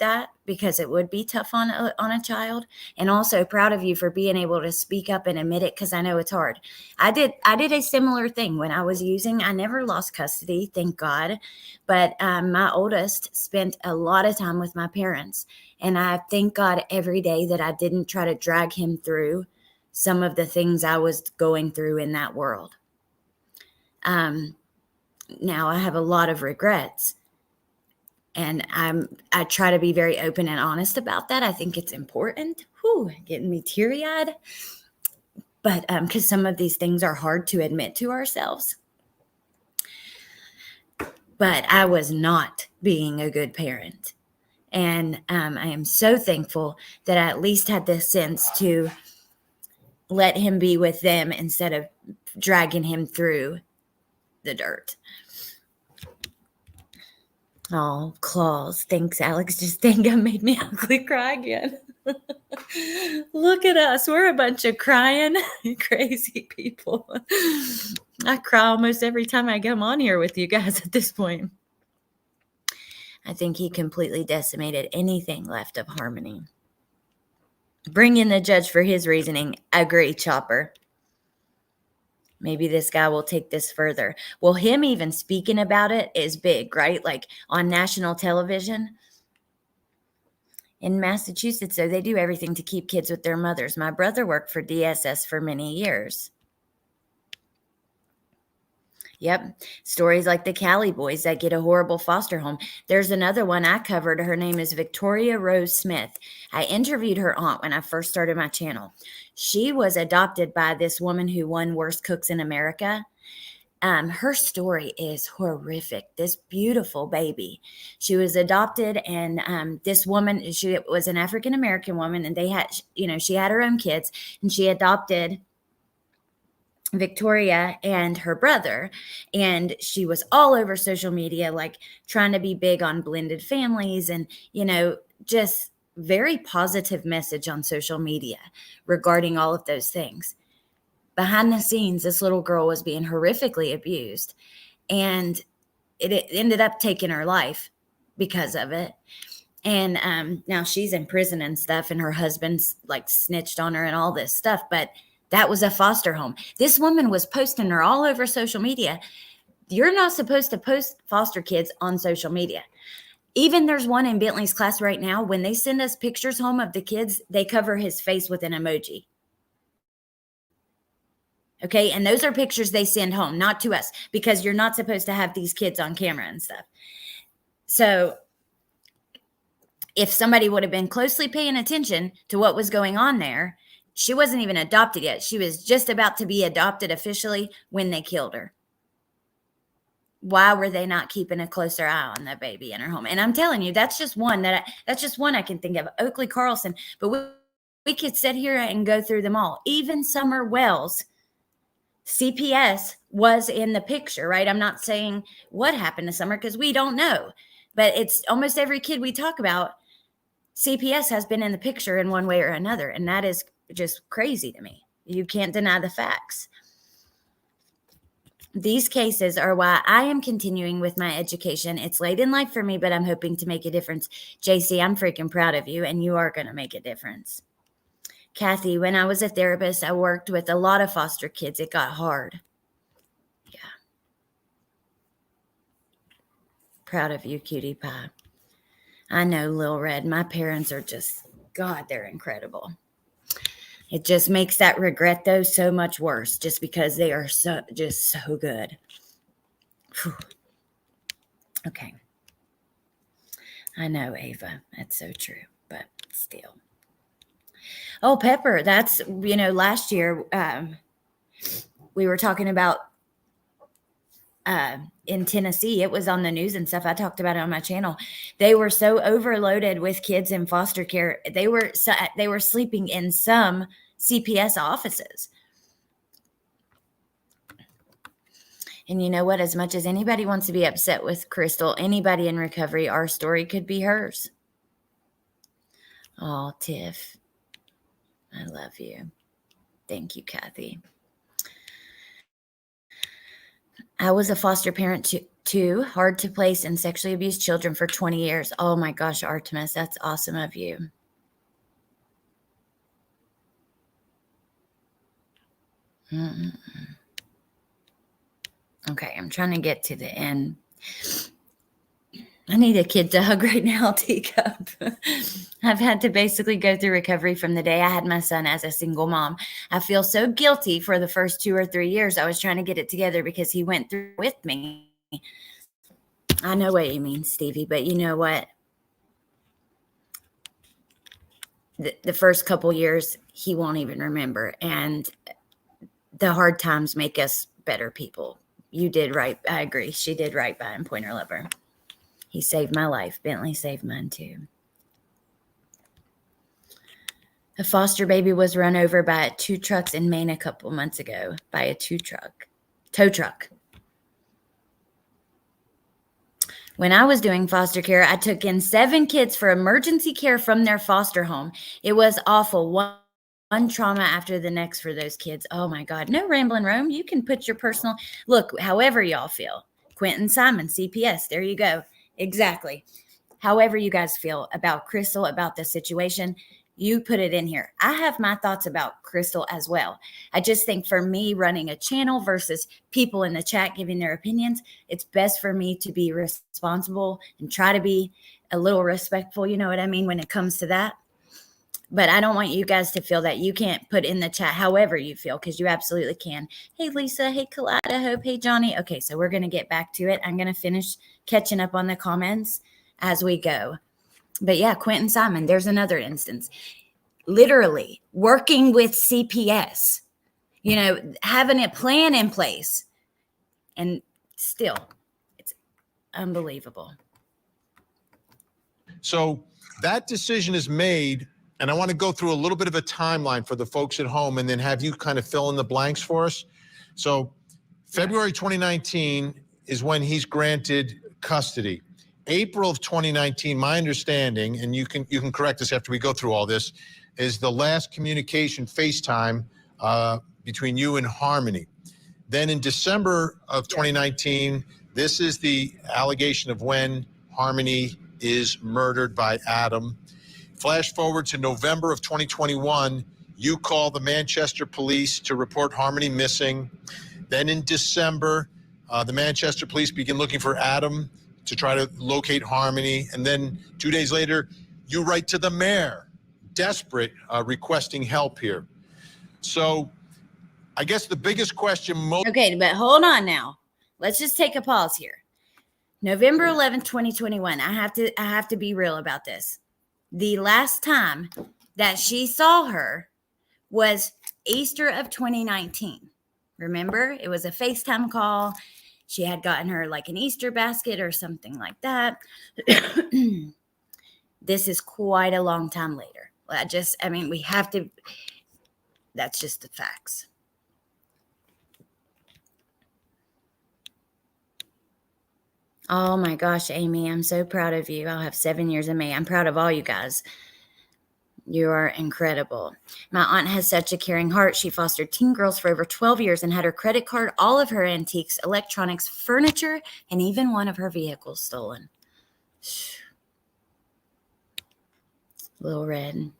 that, because it would be tough on a child. And also proud of you for being able to speak up and admit it, because I know it's hard. I did a similar thing when I was using. I never lost custody, thank God. But my oldest spent a lot of time with my parents. And I thank God every day that I didn't try to drag him through some of the things I was going through in that world. Now I have a lot of regrets. And I try to be very open and honest about that. I think it's important. Getting me teary-eyed. But because some of these things are hard to admit to ourselves. But I was not being a good parent. And I am so thankful that I at least had the sense to let him be with them instead of dragging him through the dirt. Oh, claws. Thanks, Alex. Just think I made me ugly cry again. Look at us. We're a bunch of crying, crazy people. I cry almost every time I come on here with you guys at this point. I think he completely decimated anything left of harmony. Bring in the judge for his reasoning. Agree, Chopper. Maybe this guy will take this further. Well, him even speaking about it is big, right? Like on national television. In Massachusetts, though, they do everything to keep kids with their mothers. My brother worked for DSS for many years. Yep. Stories like the Cali boys that get a horrible foster home. There's another one I covered. Her name is Victoria Rose Smith. I interviewed her aunt when I first started my channel. She was adopted by this woman who won Worst Cooks in America. Her story is horrific. This beautiful baby. She was adopted, and this woman, she was an African-American woman, and they had, she had her own kids, and she adopted Victoria and her brother, and she was all over social media, like trying to be big on blended families and, just very positive message on social media regarding all of those things. Behind the scenes, this little girl was being horrifically abused, and it ended up taking her life because of it. And now she's in prison and stuff, and her husband's like snitched on her and all this stuff, but that was a foster home. This woman was posting her all over social media. You're not supposed to post foster kids on social media. Even there's one in Bentley's class right now. When they send us pictures home of the kids, they cover his face with an emoji. Okay, and those are pictures they send home, not to us, because you're not supposed to have these kids on camera and stuff. So if somebody would have been closely paying attention to what was going on there, she wasn't even adopted yet. She was just about to be adopted officially when they killed her. Why were they not keeping a closer eye on that baby in her home? And I'm telling you, that's just one I can think of. Oakley Carlson, but we could sit here and go through them all. Even Summer Wells, CPS was in the picture, right? I'm not saying what happened to Summer because we don't know, but it's almost every kid we talk about. CPS has been in the picture in one way or another, and that is just crazy to me. You can't deny the facts. These cases are why I am continuing with my education. It's late in life for me, but I'm hoping to make a difference. JC, I'm freaking proud of you, and you are going to make a difference. Kathy, when I was a therapist, I worked with a lot of foster kids. It got hard. Yeah. Proud of you, Cutie Pie. I know, Lil Red. My parents are just, God, they're incredible. It just makes that regret, though, so much worse, just because they are so good. Whew. Okay. I know, Ava. That's so true, but still. Oh, Pepper, that's, last year we were talking about in Tennessee. It was on the news and stuff. I talked about it on my channel. They were so overloaded with kids in foster care. They were sleeping in some CPS offices. And you know what? As much as anybody wants to be upset with Crystal, anybody in recovery, our story could be hers. Oh, Tiff, I love you. Thank you, Kathy. I was a foster parent too, hard to place and sexually abused children for 20 years. Oh my gosh, Artemis, that's awesome of you. Okay, I'm trying to get to the end. I need a kid to hug right now, Teacup. I've had to basically go through recovery from the day I had my son as a single mom. I feel so guilty for the first 2 or 3 years. I was trying to get it together because he went through with me. I know what you mean, Stevie, but you know what? The first couple years, he won't even remember. And the hard times make us better people. You did right. I agree. She did right by him, Pointer Lover. He saved my life. Bentley saved mine too. A foster baby was run over by 2 trucks in Maine a couple months ago by a tow truck. When I was doing foster care, I took in 7 kids for emergency care from their foster home. It was awful. One trauma after the next for those kids. Oh my God. No rambling, Rome. You can put your personal, look, however y'all feel. Quentin Simon, CPS. There you go. Exactly. However you guys feel about Crystal, about the situation, you put it in here. I have my thoughts about Crystal as well. I just think for me running a channel versus people in the chat giving their opinions, it's best for me to be responsible and try to be a little respectful. You know what I mean? When it comes to that. But I don't want you guys to feel that you can't put in the chat however you feel, because you absolutely can. Hey, Lisa. Hey, Kaleidoscope. Hey, Johnny. Okay, so we're going to get back to it. I'm going to finish catching up on the comments as we go. But yeah, Quentin Simon, there's another instance. Literally working with CPS, having a plan in place. And still, it's unbelievable. So that decision is made. And I want to go through a little bit of a timeline for the folks at home and then have you kind of fill in the blanks for us. So February 2019 is when he's granted custody. April of 2019, my understanding, and you can correct us after we go through all this, is the last communication FaceTime between you and Harmony. Then in December of 2019, this is the allegation of when Harmony is murdered by Adam. Flash forward to November of 2021, you call the Manchester police to report Harmony missing. Then in December, the Manchester police begin looking for Adam to try to locate Harmony. And then 2 days later, you write to the mayor, desperate, requesting help here. So I guess the biggest question. Okay, but hold on now. Let's just take a pause here. November 11th, 2021. I have to be real about this. The last time that she saw her was Easter of 2019. Remember? It was a FaceTime call. She had gotten her like an Easter basket or something like that. This is quite a long time later. We have to, that's just the facts. Oh my gosh, Amy, I'm so proud of you. I'll have 7 years of May. I'm proud of all you guys. You are incredible. My aunt has such a caring heart. She fostered teen girls for over 12 years and had her credit card, all of her antiques, electronics, furniture, and even one of her vehicles stolen. Little Red.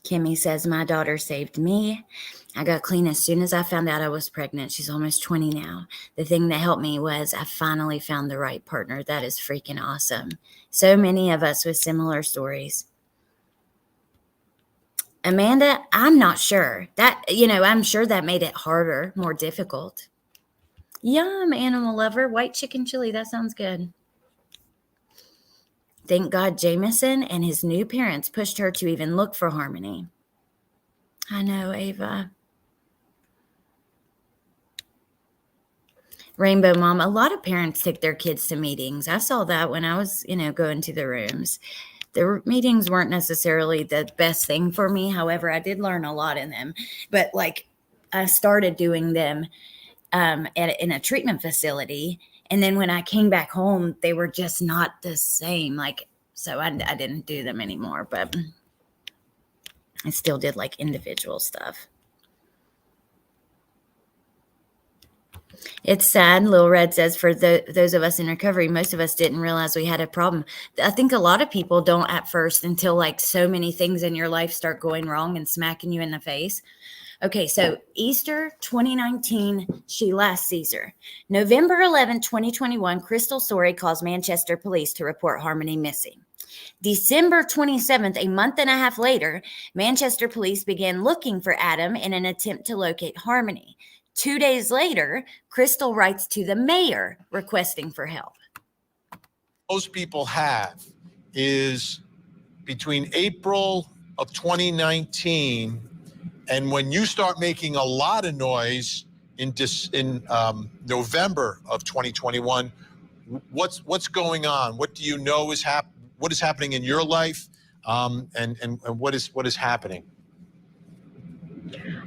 Kimmy says, my daughter saved me. I got clean as soon as I found out I was pregnant. She's almost 20 now. The thing that helped me was I finally found the right partner. That is freaking awesome. So many of us with similar stories. Amanda, I'm not sure. I'm sure that made it harder, more difficult. Yum, animal lover. White chicken chili. That sounds good. Thank God Jameson and his new parents pushed her to even look for harmony. I know, Ava. Rainbow Mom, a lot of parents take their kids to meetings. I saw that when I was, going to the rooms. The meetings weren't necessarily the best thing for me. However, I did learn a lot in them. But I started doing them in a treatment facility. And then when I came back home, they were just not the same. So I didn't do them anymore, but I still did individual stuff. It's sad. Lil Red says, for those of us in recovery, most of us didn't realize we had a problem. I think a lot of people don't at first until so many things in your life start going wrong and smacking you in the face. Okay, so Easter 2019, she last sees her. November 11, 2021, Crystal Sorey calls Manchester police to report Harmony missing. December 27th, a month and a half later, Manchester police began looking for Adam in an attempt to locate Harmony. 2 days later, Crystal writes to the mayor requesting for help. Most people have is between April of 2019 and when you start making a lot of noise in November of 2021, what's going on? What do you know what is happening in your life, and what is happening?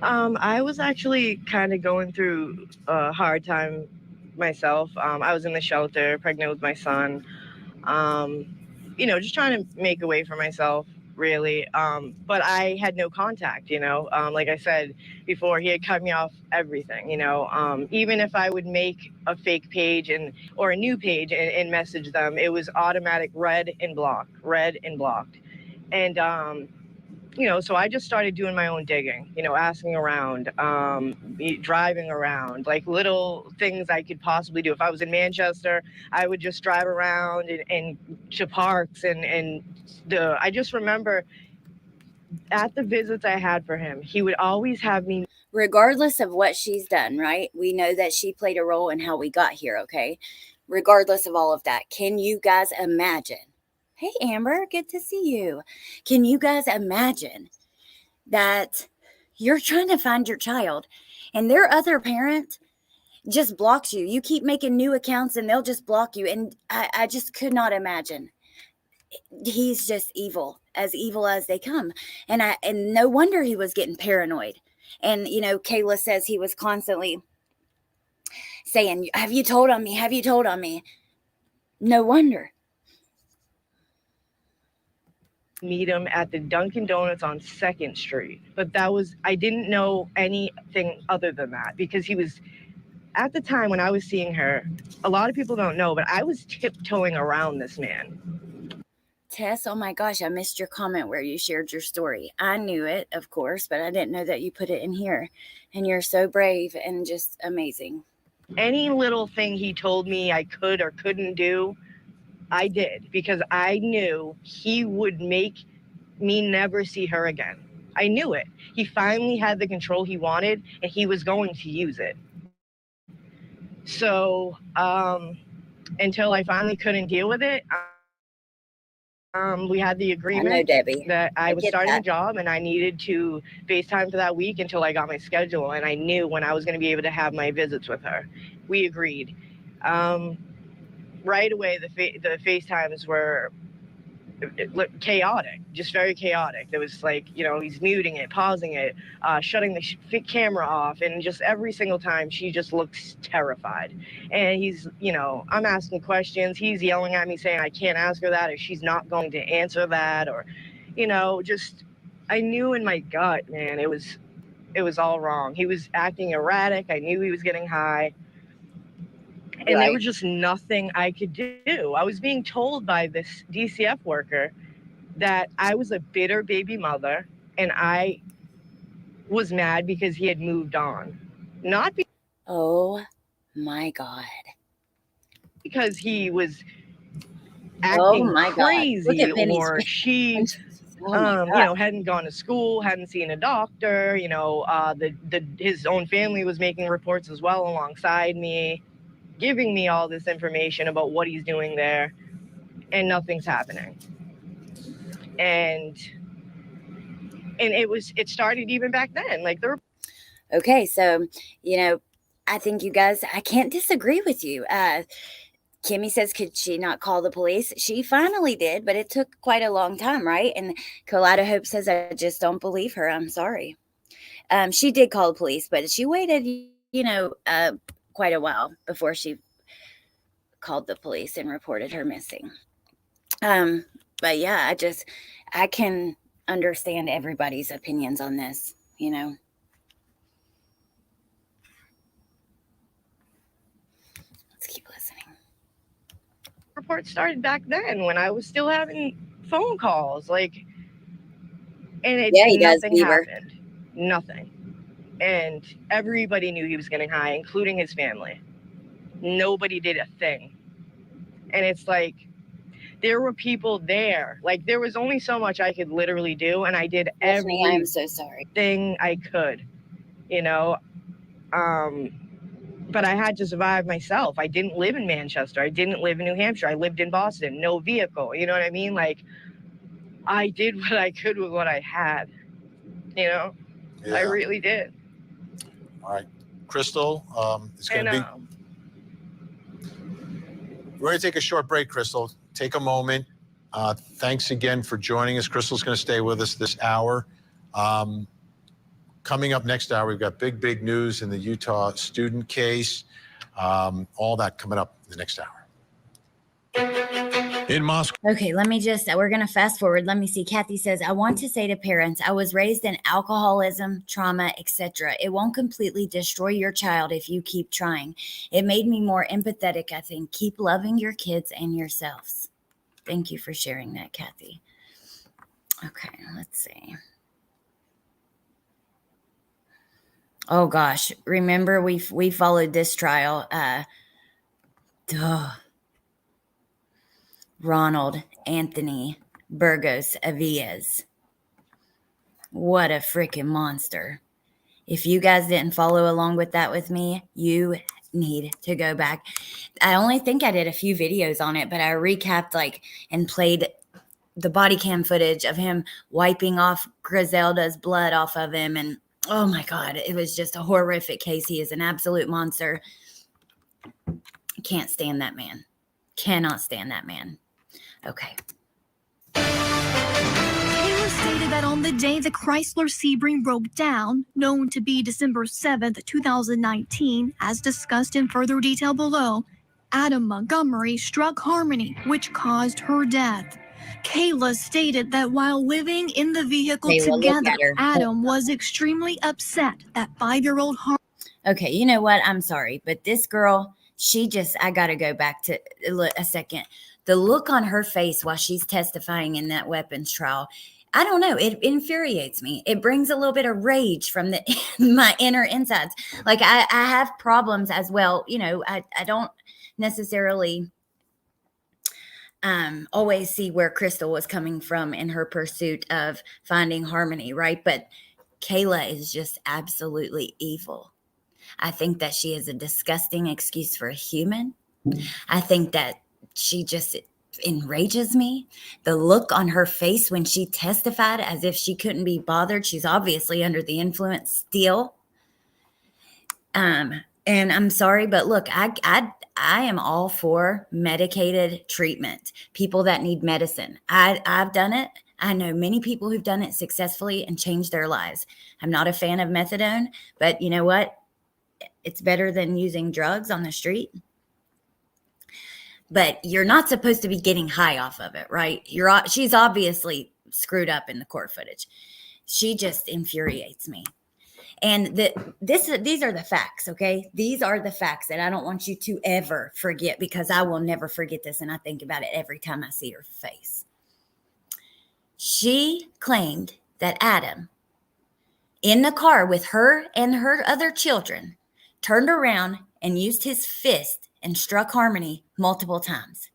I was actually kind of going through a hard time myself. I was in the shelter, pregnant with my son. Just trying to make a way for myself, really. But I had no contact, like I said before, he had cut me off everything, even if I would make a fake page or a new page and message them, it was automatic read and blocked. And, so I just started doing my own digging, asking around, driving around, little things I could possibly do. If I was in Manchester, I would just drive around and to parks I just remember at the visits I had for him, he would always have me. Regardless of what she's done, right? We know that she played a role in how we got here, okay? Regardless of all of that, can you guys imagine? Hey, Amber, good to see you. Can you guys imagine that you're trying to find your child and their other parent just blocks you? You keep making new accounts and they'll just block you. And I just could not imagine. He's just evil as they come. And no wonder he was getting paranoid. And, Kayla says he was constantly saying, have you told on me? Have you told on me? No wonder. Meet him at the Dunkin' Donuts on 2nd Street. But I didn't know anything other than that because he was, at the time when I was seeing her, a lot of people don't know, but I was tiptoeing around this man. Tess, oh my gosh, I missed your comment where you shared your story. I knew it, of course, but I didn't know that you put it in here. And you're so brave and just amazing. Any little thing he told me I could or couldn't do, I did, because I knew he would make me never see her again. I knew it. He finally had the control he wanted, and he was going to use it. So until I finally couldn't deal with it, we had the agreement I know, Debbie. that I was starting a job and I needed to FaceTime for that week until I got my schedule, and I knew when I was going to be able to have my visits with her. We agreed. Right away, the FaceTimes were chaotic, just very chaotic. It was he's muting it, pausing it, shutting the camera off, and just every single time she just looks terrified. And he's, I'm asking questions, he's yelling at me saying I can't ask her that, or she's not going to answer that, or, just, I knew in my gut, man, it was all wrong. He was acting erratic. I knew he was getting high. And there was just nothing I could do. I was being told by this DCF worker that I was a bitter baby mother and I was mad because he had moved on. Oh my God. Because he was acting crazy or she hadn't gone to school, hadn't seen a doctor, his own family was making reports as well alongside me, giving me all this information about what he's doing there. and nothing's happening. And it started even back then. Like okay, so I think you guys, I can't disagree with you. Kimmy says, could she not call the police? She finally did, but it took quite a long time, right? And Colada Hope says, I just don't believe her. I'm sorry. She did call the police, but she waited, quite a while before she called the police and reported her missing. But yeah, I can understand everybody's opinions on this, Let's keep listening. Report started back then when I was still having phone calls, and nothing happened. Nothing. And everybody knew he was getting high, including his family. Nobody did a thing. And it's like, there were people there. Like, there was only so much I could literally do, and I did I'm so sorry. Thing I could, but I had to survive myself. I didn't live in Manchester. I didn't live in New Hampshire. I lived in Boston. No vehicle. You know what I mean? Like, I did what I could with what I had. Yeah. I really did. All right. Crystal, it's going to be... We're going to take a short break, Crystal. Take a moment. Thanks again for joining us. Crystal's going to stay with us this hour. Coming up next hour, we've got big news in the Utah student case. All that coming up in the next hour. In Moscow. Okay, we're going to fast forward. Let me see. Kathy says, I want to say to parents, I was raised in alcoholism, trauma, etc. It won't completely destroy your child if you keep trying. It made me more empathetic, I think. Keep loving your kids and yourselves. Thank you for sharing that, Kathy. Okay, let's see. Oh gosh, remember we followed this trial. Ronald Anthony Burgos Aviles. What a freaking monster. If you guys didn't follow along with that with me, you need to go back. I only think I did a few videos on it, but I recapped and played the body cam footage of him wiping off Griselda's blood off of him. And oh my God, it was just a horrific case. He is an absolute monster. Can't stand that man. Cannot stand that man. Okay. Kayla stated that on the day the Chrysler Sebring broke down, known to be December 7th, 2019, as discussed in further detail below, Adam Montgomery struck Harmony, which caused her death. Kayla stated that while living in the vehicle together, Adam was extremely upset that 5-year-old Harmony. Okay, you know what? I'm sorry, but this girl, I got to go back to a second. The look on her face while she's testifying in that weapons trial, I don't know. It infuriates me. It brings a little bit of rage from my inner insides. Like I have problems as well. I don't necessarily always see where Crystal was coming from in her pursuit of finding Harmony, right? But Kayla is just absolutely evil. I think that she is a disgusting excuse for a human. I think that she just enrages me. The look on her face when she testified as if she couldn't be bothered. She's obviously under the influence still. And I'm sorry, but look, I am all for medicated treatment. People that need medicine. I've done it. I know many people who've done it successfully and changed their lives. I'm not a fan of methadone, but you know what? It's better than using drugs on the street. But you're not supposed to be getting high off of it, right? She's obviously screwed up in the court footage. She just infuriates me. And these are the facts, okay? These are the facts that I don't want you to ever forget, because I will never forget this, and I think about it every time I see her face. She claimed that Adam, in the car with her and her other children, turned around and used his fist and struck Harmony multiple times.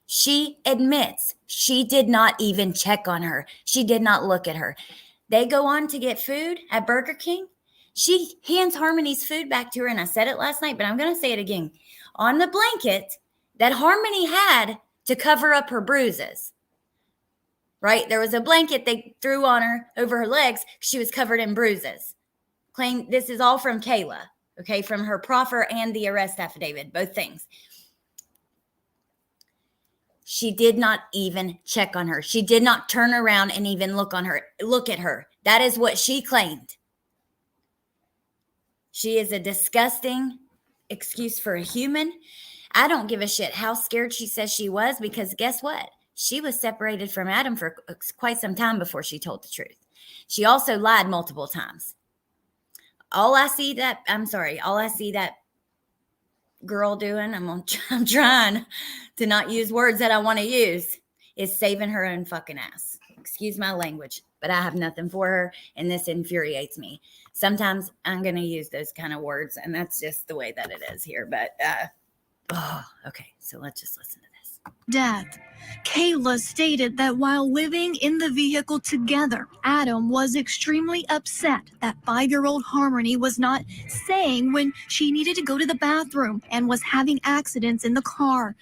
She admits she did not even check on her. She did not look at her. They go on to get food at Burger King. She hands Harmony's food back to her, and I said it last night, but I'm going to say it again. On the blanket that Harmony had to cover up her bruises. Right? There was a blanket they threw on her over her legs. She was covered in bruises. Claim this is all from Kayla, okay, from her proffer and the arrest affidavit, both things. She did not even check on her. She did not turn around and even look at her. That is what she claimed. She is a disgusting excuse for a human. I don't give a shit how scared she says she was, because guess what? She was separated from Adam for quite some time before she told the truth. She also lied multiple times. All I see that girl doing, I'm trying to not use words that I want to use, is saving her own fucking ass. Excuse my language, but I have nothing for her, and this infuriates me. Sometimes I'm going to use those kind of words, and that's just the way that it is here. But, okay, so let's just listen to this. Death. Kayla stated that while living in the vehicle together, Adam was extremely upset that 5-year-old Harmony was not saying when she needed to go to the bathroom and was having accidents in the car.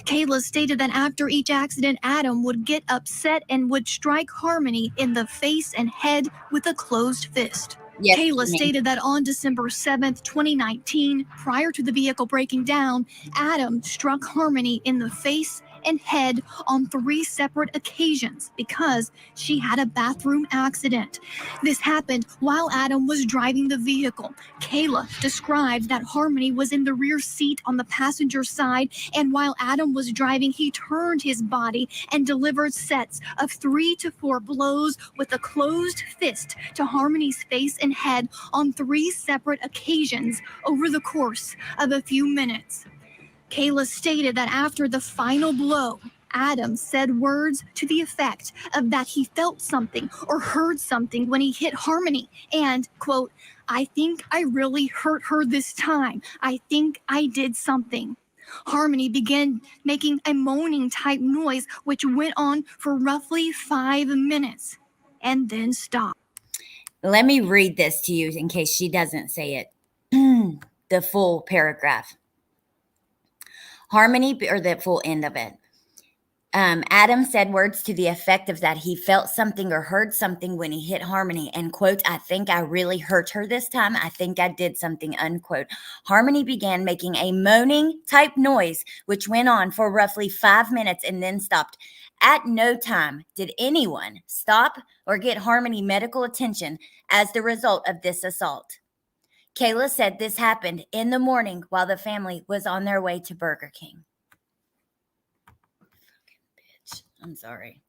Kayla stated that after each accident, Adam would get upset and would strike Harmony in the face and head with a closed fist. Yes, Kayla stated that on December 7th, 2019, prior to the vehicle breaking down, Adam struck Harmony in the face and head on 3 separate occasions because she had a bathroom accident. This happened while Adam was driving the vehicle. Kayla described that Harmony was in the rear seat on the passenger side, and while Adam was driving, he turned his body and delivered sets of 3 to 4 blows with a closed fist to Harmony's face and head on 3 separate occasions over the course of a few minutes. Kayla stated that after the final blow, Adam said words to the effect of that he felt something or heard something when he hit Harmony and, quote, "I think I really hurt her this time. I think I did something." Harmony began making a moaning type noise, which went on for roughly 5 minutes and then stopped. Let me read this to you in case she doesn't say it. The full paragraph. Harmony, or the full end of it. Adam said words to the effect of that he felt something or heard something when he hit Harmony and, quote, "I think I really hurt her this time. I think I did something," unquote. Harmony began making a moaning type noise, which went on for roughly 5 minutes and then stopped. At no time did anyone stop or get Harmony medical attention as the result of this assault. Kayla said this happened in the morning while the family was on their way to Burger King. Bitch, I'm sorry.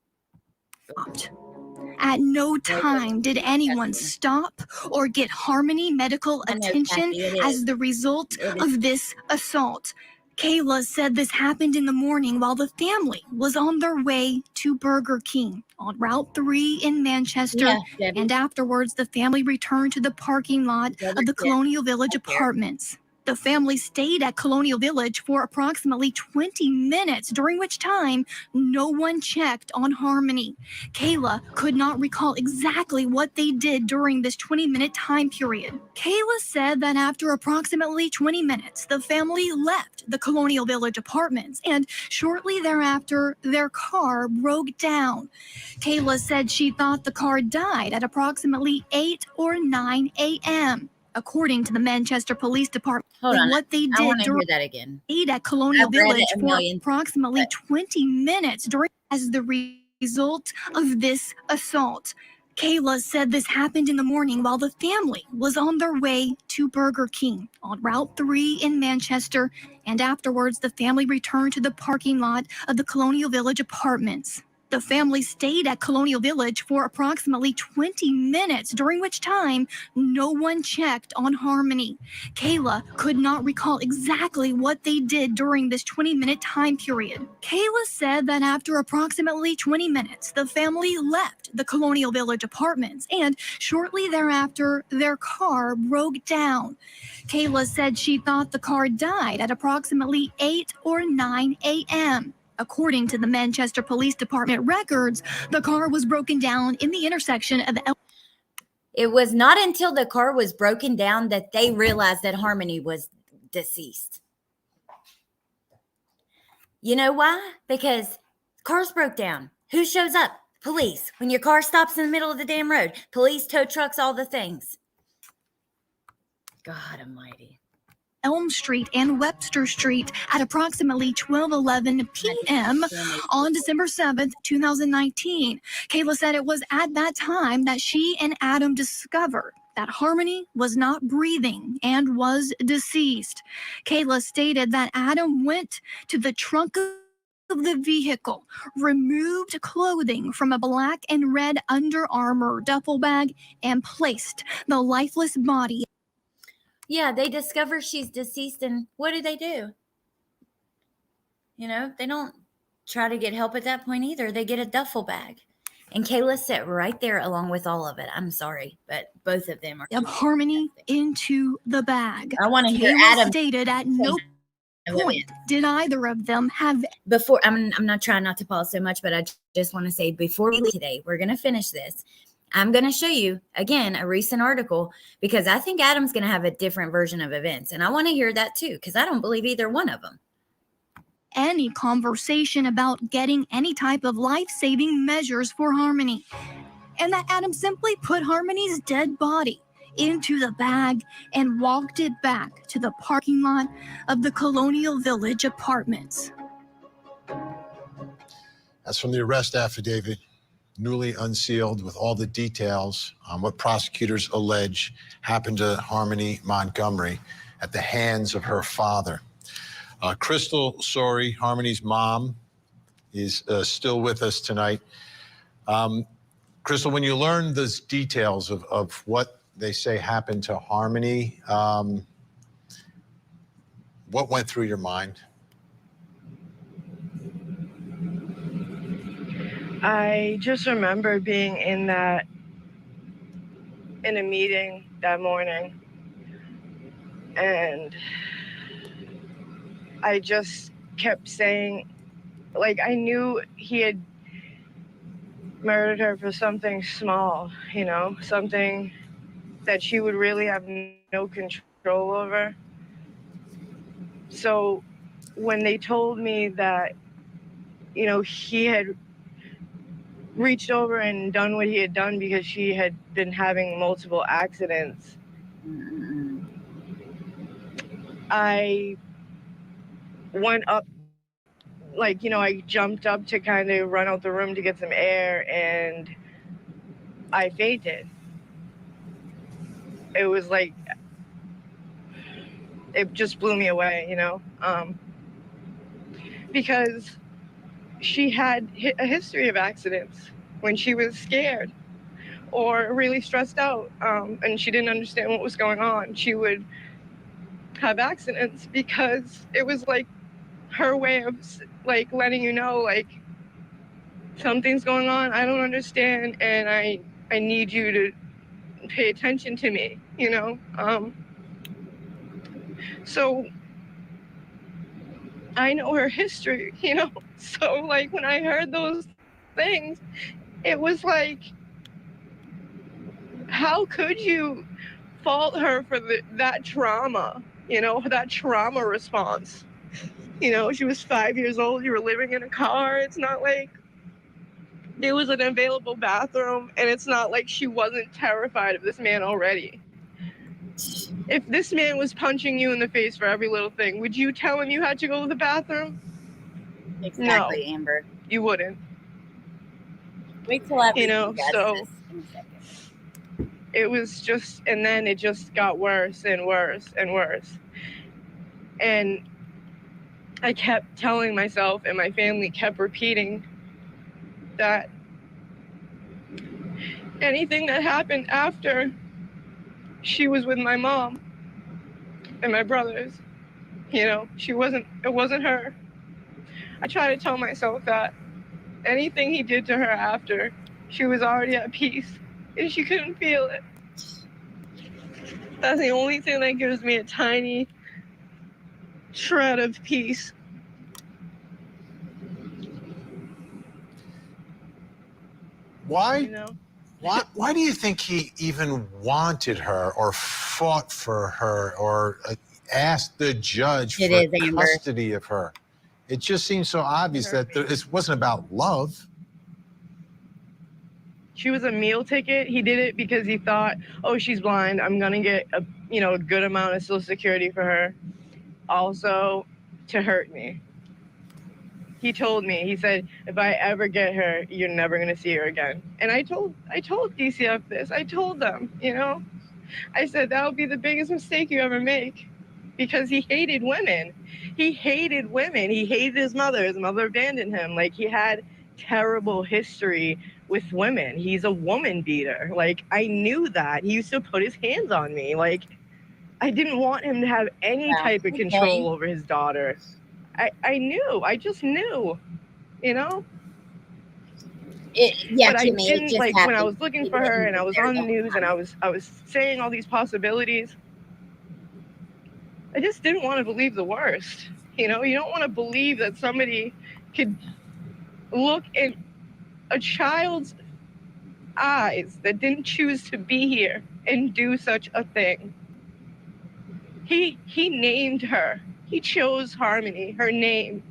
At no time did anyone stop or get Harmony medical attention as the result of this assault. Kayla said this happened in the morning while the family was on their way to Burger King on Route 3 in Manchester, and afterwards the family returned to the parking lot of the Colonial Village apartments. The family stayed at Colonial Village for approximately 20 minutes, during which time no one checked on Harmony. Kayla could not recall exactly what they did during this 20-minute time period. Kayla said that after approximately 20 minutes, the family left the Colonial Village apartments, and shortly thereafter, their car broke down. Kayla said she thought the car died at approximately 8 or 9 a.m. According to the Manchester Police Department, what they did during that again. At Colonial Village for approximately 20 minutes during as the result of this assault. Kayla said this happened in the morning while the family was on their way to Burger King on Route 3 in Manchester, and afterwards the family returned to the parking lot of the Colonial Village apartments. The family stayed at Colonial Village for approximately 20 minutes, during which time no one checked on Harmony. Kayla could not recall exactly what they did during this 20-minute time period. Kayla said that after approximately 20 minutes, the family left the Colonial Village apartments, and shortly thereafter, their car broke down. Kayla said she thought the car died at approximately 8 or 9 a.m. According to the Manchester Police Department records, the car was broken down in the intersection of It was not until the car was broken down that they realized that Harmony was deceased. You know why? Because cars broke down. Who shows up? Police. When your car stops in the middle of the damn road, police, tow trucks, all the things. God almighty. Elm Street and Webster Street at approximately 12:11 p.m. on December 7th, 2019. Kayla said it was at that time that she and Adam discovered that Harmony was not breathing and was deceased. Kayla stated that Adam went to the trunk of the vehicle, removed clothing from a black and red Under Armour duffel bag, and placed the lifeless body. Yeah, they discover she's deceased, and what do? You know, they don't try to get help at that point either. They get a duffel bag. And Kayla sat right there along with all of it. I'm sorry, but both of them are. Of Harmony into the bag. I want to hear Kayla Adam stated at no point did either of them have. Before, I'm not trying not to pause so much, but I just want to say before we leave today, we're going to finish this. I'm going to show you, again, a recent article, because I think Adam's going to have a different version of events. And I want to hear that too, because I don't believe either one of them. Any conversation about getting any type of life-saving measures for Harmony. And that Adam simply put Harmony's dead body into the bag and walked it back to the parking lot of the Colonial Village Apartments. That's from the arrest affidavit, newly unsealed, with all the details on what prosecutors allege happened to Harmony Montgomery at the hands of her father. Crystal Sorey, Harmony's mom, is still with us tonight. Crystal, when you learned those details of what they say happened to Harmony, what went through your mind? I just remember being in a meeting that morning, and I just kept saying, like, I knew he had murdered her for something small, you know, something that she would really have no control over. So when they told me that, you know, he had reached over and done what he had done because she had been having multiple accidents, I went up, like, you know, I jumped up to kind of run out the room to get some air, and I fainted. It was like, it just blew me away, you know, because she had a history of accidents when she was scared or really stressed out, and she didn't understand what was going on. She would have accidents because it was like her way of, like, letting you know, like, something's going on, I don't understand, and I need you to pay attention to me, you know. So I know her history, you know. So, like, when I heard those things, it was like, how could you fault her for that trauma, you know, that trauma response? You know, she was 5 years old, you were living in a car. It's not like it was an available bathroom, and it's not like she wasn't terrified of this man already. If this man was punching you in the face for every little thing, would you tell him you had to go to the bathroom? Exactly, No, Amber. you wouldn't. Wait till I read you know, you guys so this in a second. It was just, and then it just got worse and worse and worse. And I kept telling myself, and my family kept repeating, that anything that happened after she was with my mom and my brothers, you know, it wasn't her. I try to tell myself that anything he did to her after, she was already at peace and she couldn't feel it. That's the only thing that gives me a tiny shred of peace. Why? You know? Why do you think he even wanted her or fought for her or asked the judge for custody of her? It just seems so obvious that it wasn't about love. She was a meal ticket. He did it because he thought, oh, she's blind. I'm going to get a good amount of Social Security for her. Also, to hurt me. He told me, he said, if I ever get her, you're never going to see her again. And I told DCF this. I told them, I said, that would be the biggest mistake you ever make, because he hated women. He hated women. He hated his mother. His mother abandoned him. Like, he had terrible history with women. He's a woman beater. Like, I knew that. He used to put his hands on me. Like, I didn't want him to have any type of control over his daughter. I knew. I just knew, Yeah, but I didn't, like, when I was looking for her and I was on the news and I was saying all these possibilities, I just didn't want to believe the worst. You don't want to believe that somebody could look in a child's eyes that didn't choose to be here and do such a thing. He named her. He chose Harmony, her name.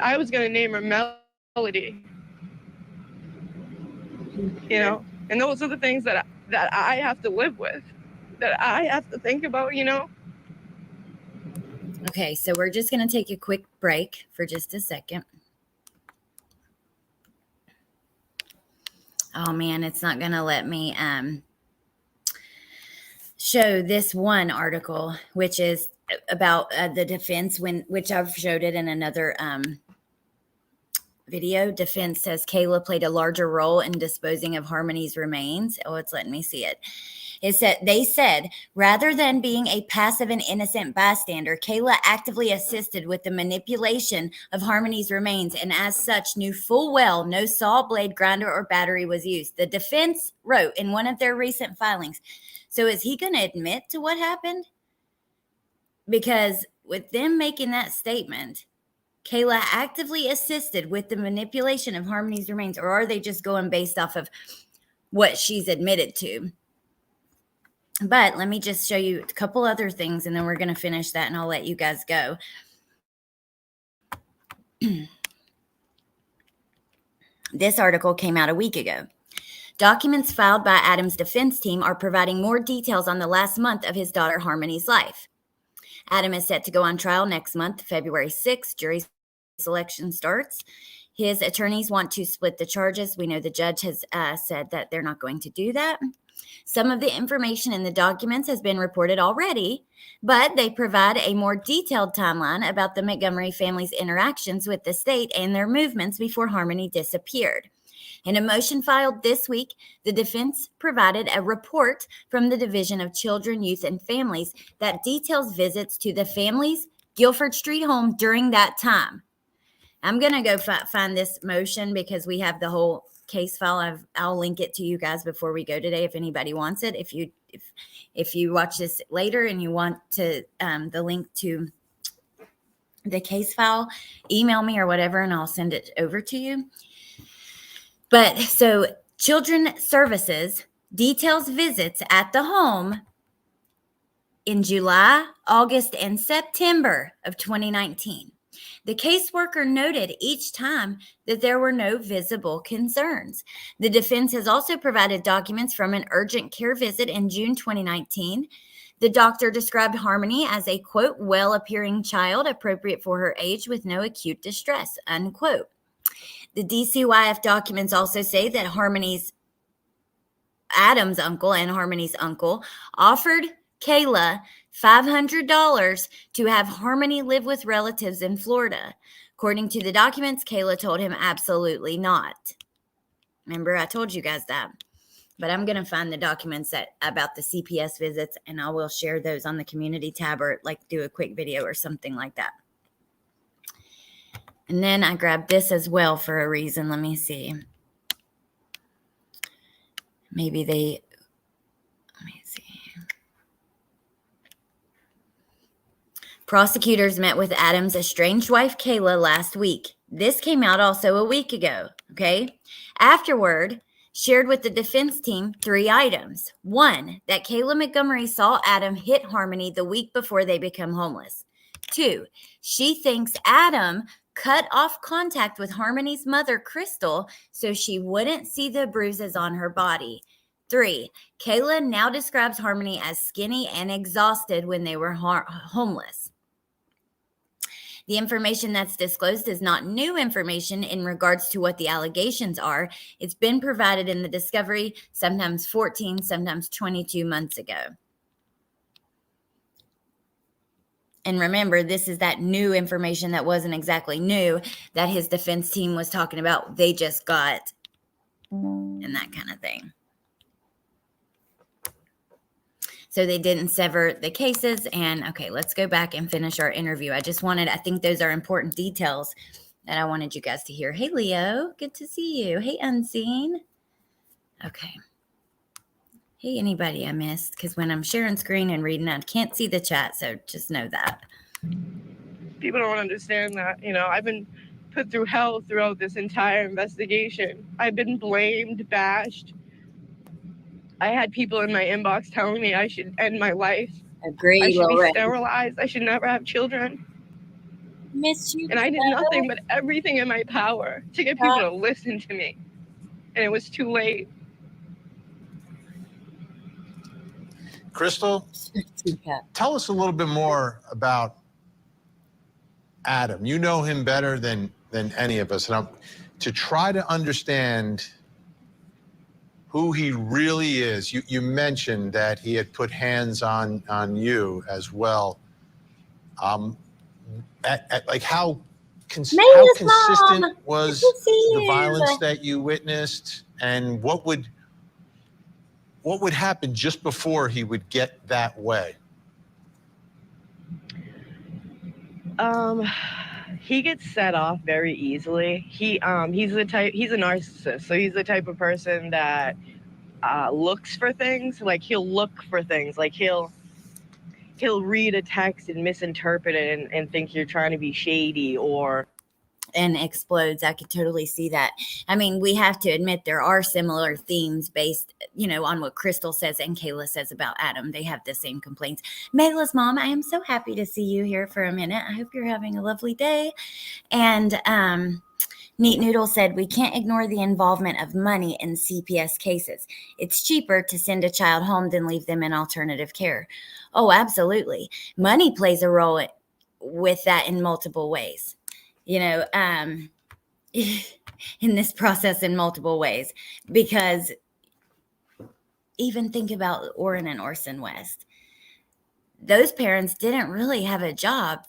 I was going to name her Melody. And those are the things that I have to live with, that I have to think about, Okay, so we're just going to take a quick break for just a second. Oh, man, it's not going to let me show this one article, which is about the defense, which I've showed it in another video. Defense says Kayla played a larger role in disposing of Harmony's remains. Oh, it's letting me see it. They said, rather than being a passive and innocent bystander, Kayla actively assisted with the manipulation of Harmony's remains, and as such knew full well no saw, blade, grinder, or battery was used. The defense wrote in one of their recent filings. So is he going to admit to what happened? Because with them making that statement, Kayla actively assisted with the manipulation of Harmony's remains, or are they just going based off of what she's admitted to? But let me just show you a couple other things, and then we're going to finish that, and I'll let you guys go. This article came out a week ago. Documents filed by Adam's defense team are providing more details on the last month of his daughter Harmony's life. Adam is set to go on trial next month, February 6th. Jury selection starts. His attorneys want to split the charges. We know the judge has said that they're not going to do that. Some of the information in the documents has been reported already, but they provide a more detailed timeline about the Montgomery family's interactions with the state and their movements before Harmony disappeared. In a motion filed this week, the defense provided a report from the Division of Children, Youth, and Families that details visits to the family's Guilford Street home during that time. I'm going to go find this motion because we have the whole case file. I'll link it to you guys before we go today if anybody wants it. If you watch this later and you want to the link to the case file, email me or whatever, and I'll send it over to you. But so Children's Services details visits at the home in July, August, and September of 2019. The caseworker noted each time that there were no visible concerns. The defense has also provided documents from an urgent care visit in June 2019. The doctor described Harmony as a, quote, well-appearing child appropriate for her age with no acute distress, unquote. The DCYF documents also say that Adam's uncle and Harmony's uncle offered Kayla $500 to have Harmony live with relatives in Florida. According to the documents, Kayla told him absolutely not. Remember, I told you guys that. But I'm going to find the documents about the CPS visits, and I will share those on the community tab or do a quick video or something like that. And then I grabbed this as well for a reason. Let me see. Let me see. Prosecutors met with Adam's estranged wife, Kayla, last week. This came out also a week ago, okay? Afterward, shared with the defense team 3 items. 1, that Kayla Montgomery saw Adam hit Harmony the week before they become homeless. 2, she thinks Adam cut off contact with Harmony's mother, Crystal, so she wouldn't see the bruises on her body. 3, Kayla now describes Harmony as skinny and exhausted when they were homeless. The information that's disclosed is not new information in regards to what the allegations are. It's been provided in the discovery, sometimes 14, sometimes 22 months ago. And remember, this is that new information that wasn't exactly new that his defense team was talking about. They just got, and that kind of thing. So they didn't sever the cases. And okay, let's go back and finish our interview. I think those are important details that I wanted you guys to hear. Hey, Leo, good to see you. Hey, Unseen. Okay. Hey, anybody I missed? Because when I'm sharing screen and reading, I can't see the chat. So just know that. People don't understand that. I've been put through hell throughout this entire investigation. I've been blamed, bashed. I had people in my inbox telling me I should end my life. Agree, I should Lorraine. be sterilized. I should never have children. Miss you. And I did nothing but everything in my power to get people to listen to me. And it was too late. Crystal, tell us a little bit more about Adam. You know him better than any of us. And to try to understand who he really is. You mentioned that he had put hands on you as well. Like how consistent was the violence that you witnessed, and what would happen just before he would get that way? He gets set off very easily. He's a narcissist, so he's the type of person that looks for things. Like he'll look for things. Like he'll read a text and misinterpret it and think you're trying to be shady and explodes. I could totally see that. I mean, we have to admit there are similar themes based, on what Crystal says and Kayla says about Adam. They have the same complaints. Mayla's mom, I am so happy to see you here for a minute. I hope you're having a lovely day. And Neat Noodle said, we can't ignore the involvement of money in CPS cases. It's cheaper to send a child home than leave them in alternative care. Oh, absolutely. Money plays a role with that in multiple ways. In this process in multiple ways, because even think about Orrin and Orson West. Those parents didn't really have a job.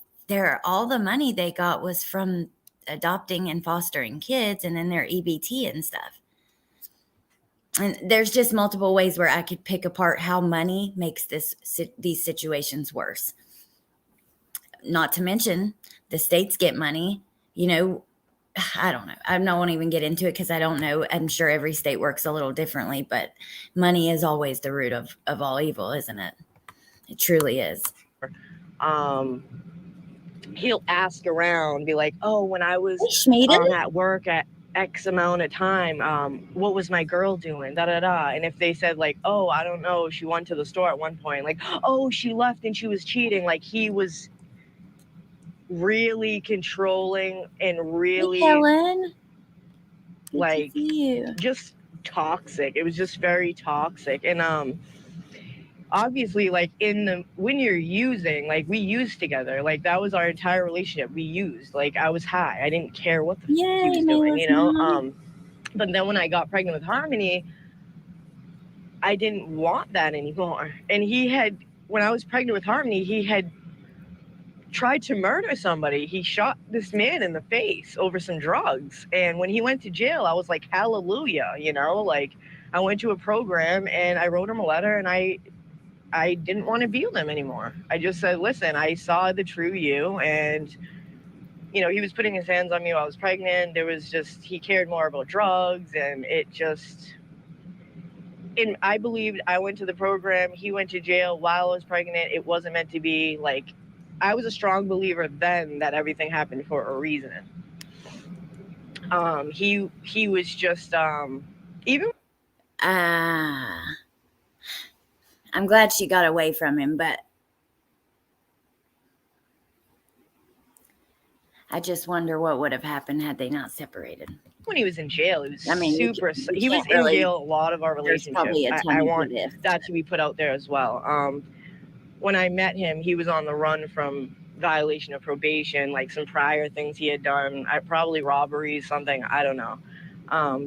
All the money they got was from adopting and fostering kids and then their EBT and stuff. And there's just multiple ways where I could pick apart how money makes these situations worse. Not to mention the states get money, I don't know. I won't even get into it because I don't know. I'm sure every state works a little differently, but money is always the root of all evil, isn't it? It truly is. He'll ask around, be like, oh, when I was at work at X amount of time, what was my girl doing? Da da da. And if they said like, oh, I don't know, she went to the store at one point, like, oh, she left and she was cheating. Like he was really controlling and really just toxic. It was just very toxic. And obviously like when you're using, like we used together, like that was our entire relationship. We used, like I was high. I didn't care what the fuck he was doing, but then when I got pregnant with Harmony, I didn't want that anymore. And when I was pregnant with Harmony, he had tried to murder somebody. He shot this man in the face over some drugs. And when he went to jail, I was like, hallelujah, like I went to a program and I wrote him a letter and I didn't want to be with him anymore. I just said, listen, I saw the true you. And, he was putting his hands on me while I was pregnant. He cared more about drugs and and I believed I went to the program. He went to jail while I was pregnant. It wasn't meant to be. Like, I was a strong believer then that everything happened for a reason. He was just even. I'm glad she got away from him, but I just wonder what would have happened had they not separated. When he was in jail, he was you he was can't really- in jail a lot of our There's relationship. probably a ton I of want ifs. that to be put out there as well. When I met him, he was on the run from violation of probation, like some prior things he had done, probably robberies, something, I don't know.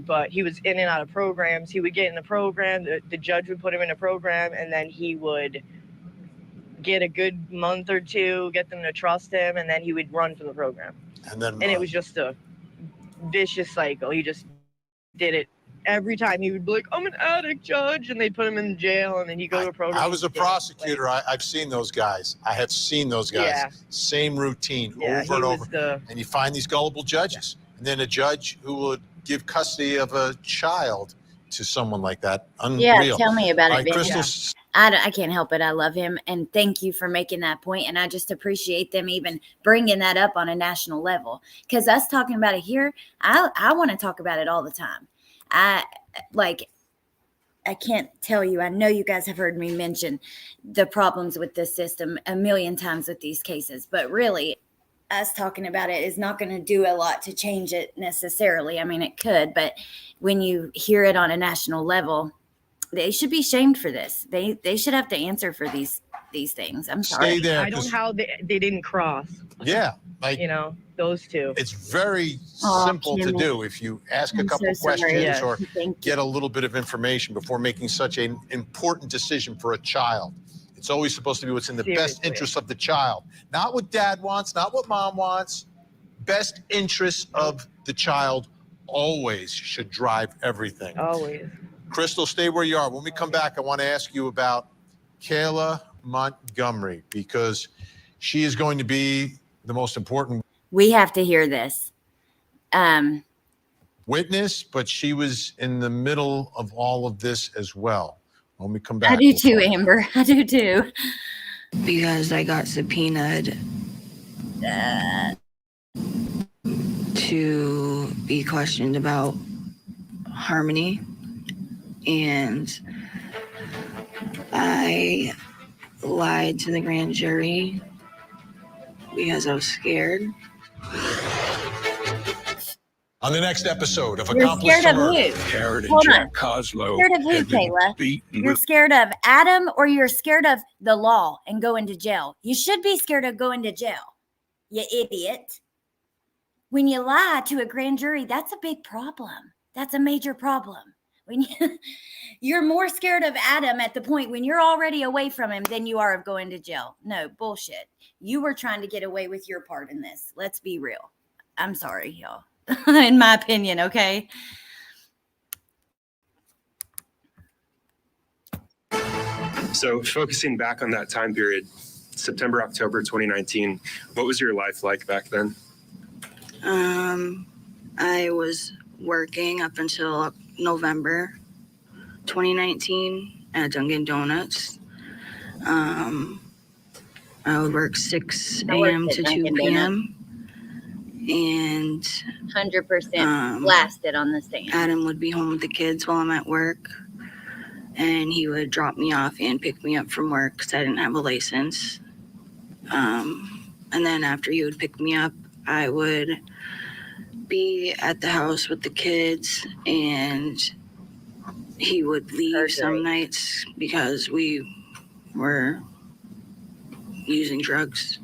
But he was in and out of programs. He would get in a program, the judge would put him in a program, and then he would get a good month or two, get them to trust him, and then he would run from the program. And it was just a vicious cycle. He just did it every time. He would be like, I'm an addict, judge, and they'd put him in jail, and then he'd go to a program. I was a prosecutor. I've seen those guys. I have seen those guys. Yeah. Same routine over and over. And you find these gullible judges. And then a judge who would give custody of a child to someone like that. Unreal. Yeah, tell me about it, Crystal. I can't help it. I love him. And thank you for making that point. And I just appreciate them even bringing that up on a national level. Because us talking about it here, I want to talk about it all the time. I can't tell you. I know you guys have heard me mention the problems with this system a million times with these cases. But really, us talking about it is not going to do a lot to change it necessarily. I mean, it could. But when you hear it on a national level, they should be shamed for this. They should have to answer for these things. I'm sorry. Stay there. I don't know how they didn't cross. Yeah. Those two. It's very simple to do. If you ask a couple questions or get a little bit of information before making such an important decision for a child. It's always supposed to be what's in the best interest of the child. Not what dad wants, not what mom wants. Best interest of the child always should drive everything. Always. Crystal, stay where you are. When we come back, I want to ask you about Kayla Montgomery, because she is going to be the most important. We have to hear this. Witness, but she was in the middle of all of this as well. When we come back. I do too, Amber. I do too. Because I got subpoenaed to be questioned about Harmony. And I lied to the grand jury because I was scared. On the next episode of You're Accomplice scared to of Murder. who? Jared and Hold Jack on. Coslow. Scared of who, Kayla? You're scared of Adam, or you're scared of the law and going to jail? You should be scared of going to jail, you idiot. When you lie to a grand jury, that's a big problem. That's a major problem. When you're more scared of Adam at the point when you're already away from him than you are of going to jail. No, bullshit. You were trying to get away with your part in this. Let's be real. I'm sorry, y'all. In my opinion, okay? So focusing back on that time period, September, October 2019, what was your life like back then? I was working up until November 2019 at Dunkin' Donuts. I would work 6 a.m. to 2 p.m. And 100% blasted on the stand. Adam would be home with the kids while I'm at work. And he would drop me off and pick me up from work because I didn't have a license. And then after he would pick me up, I would be at the house with the kids, and he would leave some nights because we were using drugs.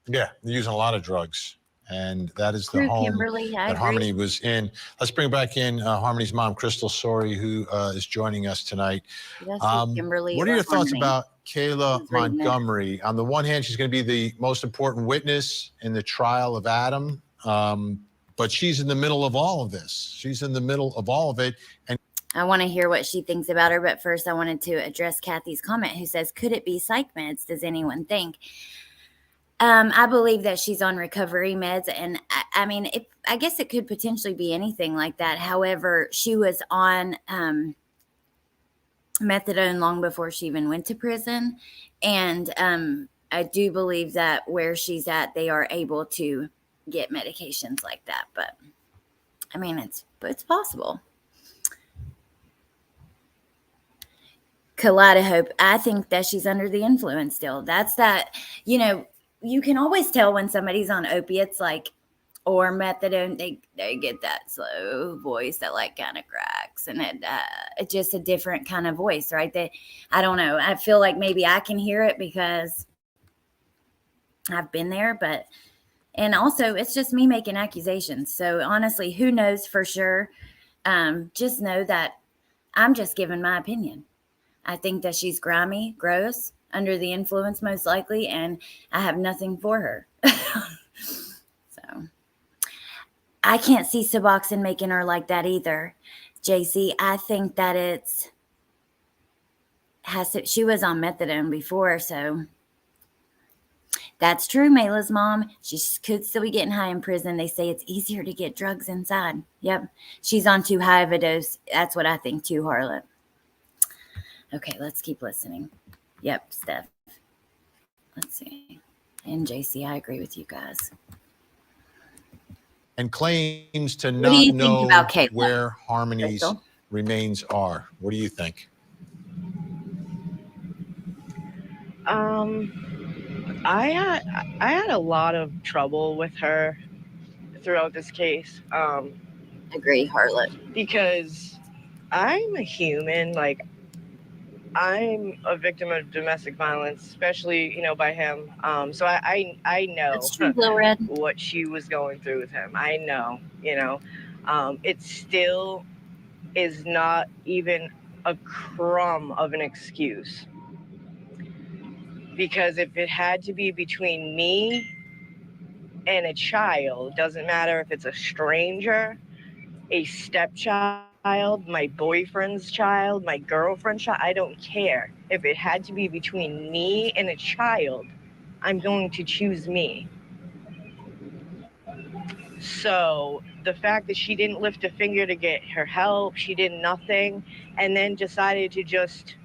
Yeah, they're using a lot of drugs. And that is the home that Harmony was in. Let's bring back in Harmony's mom, Crystal Sorey, who is joining us tonight. What are your thoughts about Kayla Montgomery? On the one hand, she's going to be the most important witness in the trial of Adam, but she's in the middle of all of this. She's in the middle of all of it. And I want to hear what she thinks about her, but first I wanted to address Kathy's comment, who says, could it be psych meds? Does anyone think? I believe that she's on recovery meds, and I mean, I guess it could potentially be anything like that. However, she was on methadone long before she even went to prison, and I do believe that where she's at, they are able to get medications like that. But I mean, it's possible. Kaleidoscope, I think that she's under the influence still. That's that, you can always tell when somebody's on opiates, like, or methadone. They get that slow voice that like kind of cracks, and it's just a different kind of voice, right? That I don't know. I feel like maybe I can hear it because I've been there, but and also it's just me making accusations. So honestly, who knows for sure? Just know that I'm just giving my opinion. I think that she's grimy, gross, under the influence most likely, and I have nothing for her. So I can't see Suboxone making her like that either. JC, I think that she was on methadone before, so that's true. Mayla's mom, she could still be getting high in prison. They say it's easier to get drugs inside. Yep, she's on too high of a dose. That's what I think too, Harlot. Okay, let's keep listening. Yep, Steph. Let's see. And JC, I agree with you guys. And claims to What not do you know think about Kayla? where Harmony's Crystal? remains are. What do you think? I had a lot of trouble with her throughout this case. Agree, Harlot. Because I'm a human, like I'm a victim of domestic violence, especially, by him. So I know That's true, Lil Red. what she was going through with him. I know, it still is not even a crumb of an excuse. Because if it had to be between me and a child, doesn't matter if it's a stranger, a stepchild, my boyfriend's child, my girlfriend's child, I don't care. If it had to be between me and a child, I'm going to choose me. So the fact that she didn't lift a finger to get her help, she did nothing, and then decided to just,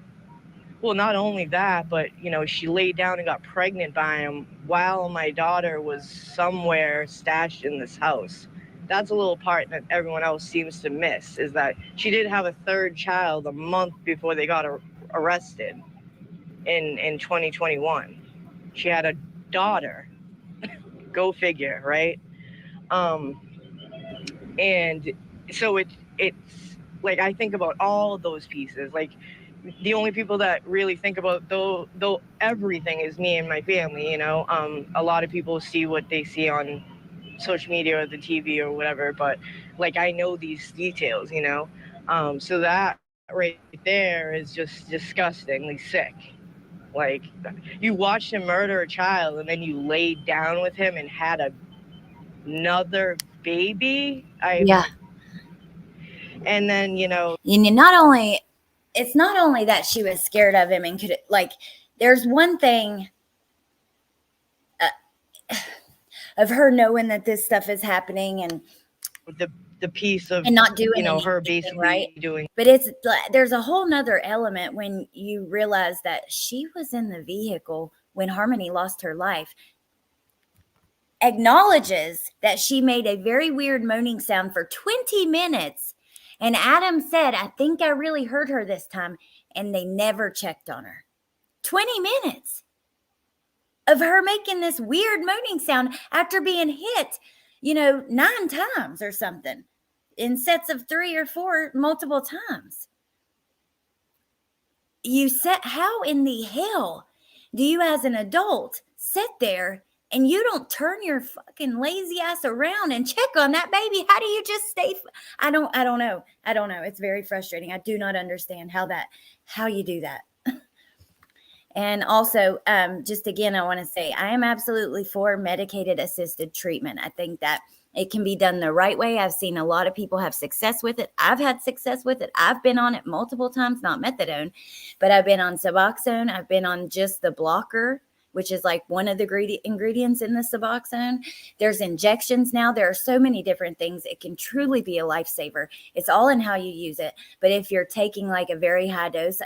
well, not only that, but, she laid down and got pregnant by him while my daughter was somewhere stashed in this house. That's a little part that everyone else seems to miss, is that she did have a third child a month before they got arrested in 2021. She had a daughter. Go figure, right? And so it's like, I think about all those pieces. Like, the only people that really think about though everything is me and my family. A lot of people see what they see on social media or the TV or whatever, but like, I know these details, so that right there is just disgustingly sick. Like, you watched him murder a child and then you laid down with him and had another baby. Yeah. And then, it's not only that she was scared of him and could, like, there's one thing of her knowing that this stuff is happening and the piece of, and not doing anything, her basically right doing. But there's a whole nother element when you realize that she was in the vehicle when Harmony lost her life, acknowledges that she made a very weird moaning sound for 20 minutes. And Adam said, I think I really heard her this time. And they never checked on her. 20 minutes of her making this weird moaning sound after being hit, 9 times or something in sets of 3 or 4 multiple times. How in the hell do you as an adult sit there and you don't turn your fucking lazy ass around and check on that baby? How do you just stay? I don't know. It's very frustrating. I do not understand how you do that. And also, just again, I want to say I am absolutely for medicated assisted treatment. I think that it can be done the right way. I've seen a lot of people have success with it. I've had success with it. I've been on it multiple times, not methadone, but I've been on Suboxone. I've been on just the blocker, which is like one of the ingredients in the Suboxone. There's injections now. There are so many different things. It can truly be a lifesaver. It's all in how you use it. But if you're taking like a very high dose,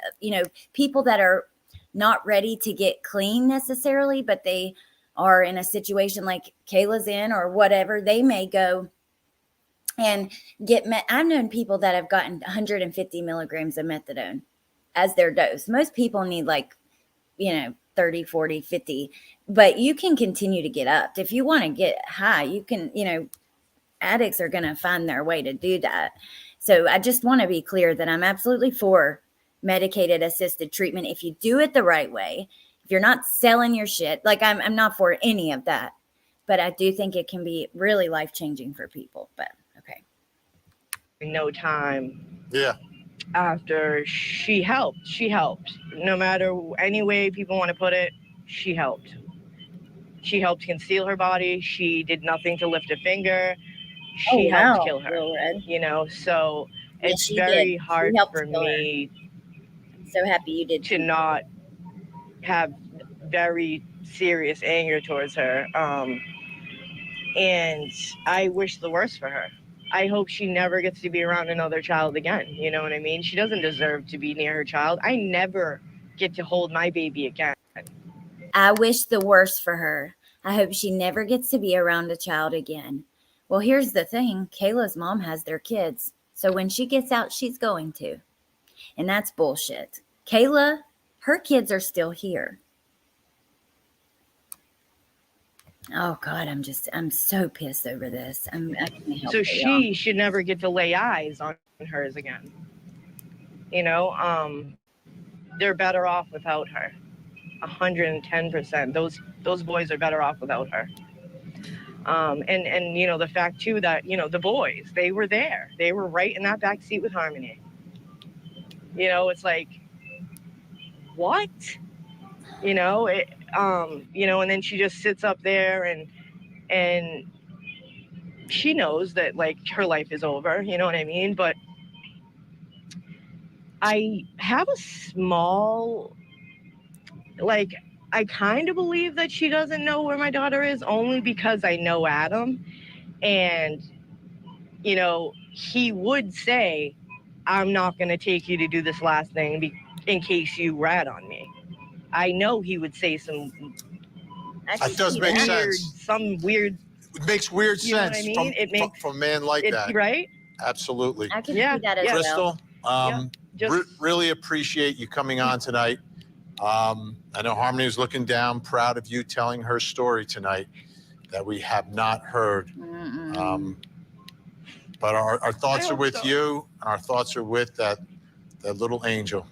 people that are not ready to get clean necessarily, but they are in a situation like Kayla's in or whatever, they may go and get I've known people that have gotten 150 milligrams of methadone as their dose. Most people need 30, 40, 50, but you can continue to get up. If you want to get high, you can, addicts are going to find their way to do that. So I just want to be clear that I'm absolutely for medicated assisted treatment if you do it the right way. If you're not selling your shit, like I'm not for any of that, but I do think it can be really life-changing for people. But okay. No time. Yeah. After she helped. No matter any way people want to put it, she helped. She helped conceal her body. She did nothing to lift a finger. She helped kill her. So it's very hard for me. I'm so happy you did to not have very serious anger towards her. And I wish the worst for her. I hope she never gets to be around another child again. You know what I mean? She doesn't deserve to be near her child. I never get to hold my baby again. I wish the worst for her. I hope she never gets to be around a child again. Well, here's the thing. Kayla's mom has their kids. So when she gets out, she's going to. And that's bullshit. Kayla, her kids are still here. Oh God, I'm so pissed over this. I can't help So it, she should never get to lay eyes on hers again. They're better off without her. 110%. Those boys are better off without her. And the fact too that, the boys, they were there. They were right in that back seat with Harmony. It's like, what? And then she just sits up there and she knows that like her life is over, you know what I mean? But I have a small, like, I kind of believe that she doesn't know where my daughter is only because I know Adam. And, he would say, I'm not going to take you to do this last thing in case you rat on me. I know he would say some. That does make sense. Some weird. It makes weird sense from a man like that. Right? Absolutely. I can see that as Crystal, well. really appreciate you coming on tonight. I know Harmony was looking down, proud of you telling her story tonight that we have not heard. But our thoughts are with you, and our thoughts are with that little angel.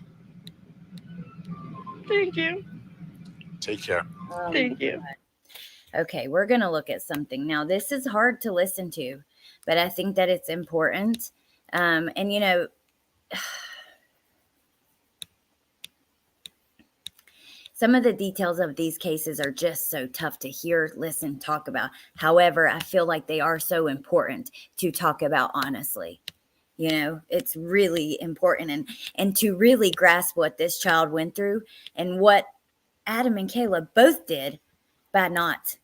Thank you. Take care. Thank you. Okay, we're going to look at something. Now, this is hard to listen to, but I think that it's important. Some of the details of these cases are just so tough to hear, listen, talk about. However, I feel like they are so important to talk about honestly. It's really important and to really grasp what this child went through and what Adam and Kayla both did by not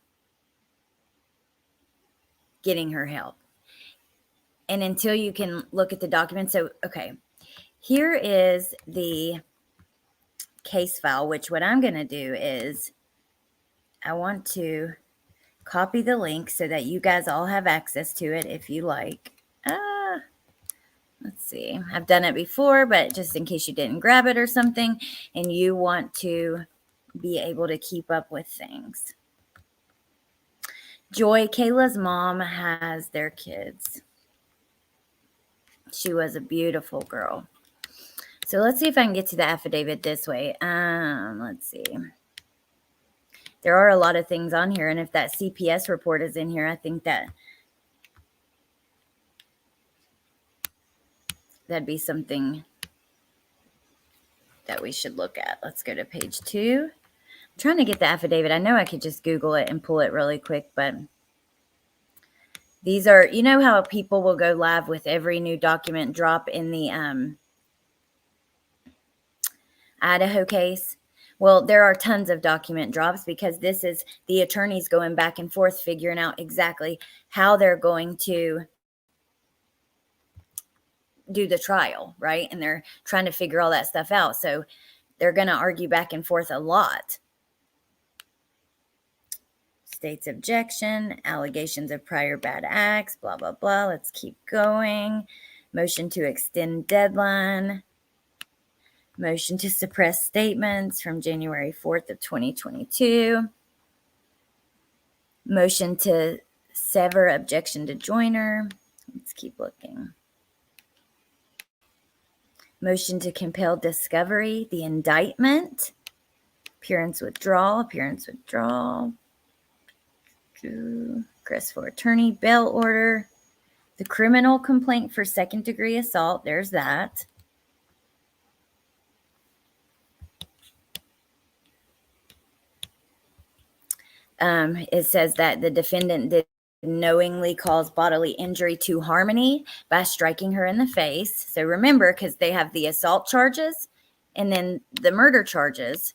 getting her help. And until you can look at the documents. So, okay, here is the case file, which what I'm going to do is I want to copy the link so that you guys all have access to it if you like. Let's see. I've done it before, but just in case you didn't grab it or something and you want to be able to keep up with things. Joy, Kayla's mom, has their kids. She was a beautiful girl. So let's see if I can get to the affidavit this way. Let's see. There are a lot of things on here, and if that CPS report is in here, I think that'd be something that we should look at. Let's go to page 2. I'm trying to get the affidavit. I know I could just Google it and pull it really quick, but these are, how people will go live with every new document drop in the Idaho case? Well, there are tons of document drops because this is the attorneys going back and forth figuring out exactly how they're going to do the trial, right? And they're trying to figure all that stuff out. So they're going to argue back and forth a lot. State's objection, allegations of prior bad acts, blah, blah, blah. Let's keep going. Motion to extend deadline. Motion to suppress statements from January 4th of 2022. Motion to sever objection to joiner. Let's keep looking. Motion to compel discovery, the indictment. Appearance withdrawal. Request for attorney, bail order. The criminal complaint for second-degree assault. There's that. It says that the defendant did knowingly cause bodily injury to Harmony by striking her in the face. So remember, because they have the assault charges and then the murder charges.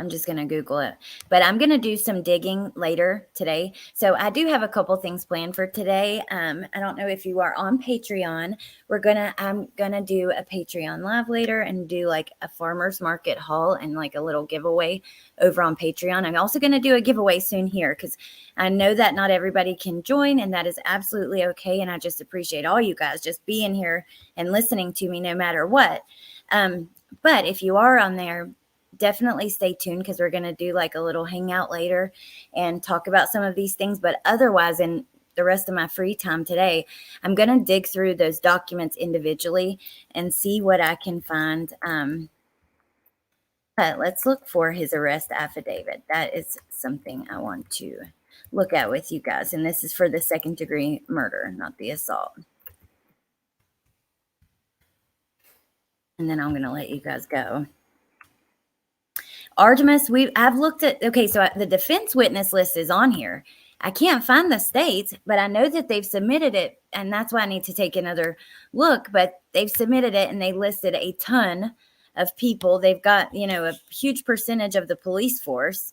I'm just going to Google it, but I'm going to do some digging later today. So I do have a couple things planned for today. I don't know if you are on Patreon. I'm going to do a Patreon live later and do like a farmer's market haul and like a little giveaway over on Patreon. I'm also going to do a giveaway soon here because I know that not everybody can join, and that is absolutely okay. And I just appreciate all you guys just being here and listening to me no matter what. But if you are on there, definitely stay tuned because we're going to do like a little hangout later and talk about some of these things. But otherwise, in the rest of my free time today, I'm going to dig through those documents individually and see what I can find. But let's look for his arrest affidavit. That is something I want to look at with you guys. And this is for the second-degree murder, not the assault. And then I'm going to let you guys go. Artemis, I've looked at, okay, so the defense witness list is on here. I can't find the states, but I know that they've submitted it, and that's why I need to take another look, but they've submitted it, and they listed a ton of people. They've got, a huge percentage of the police force.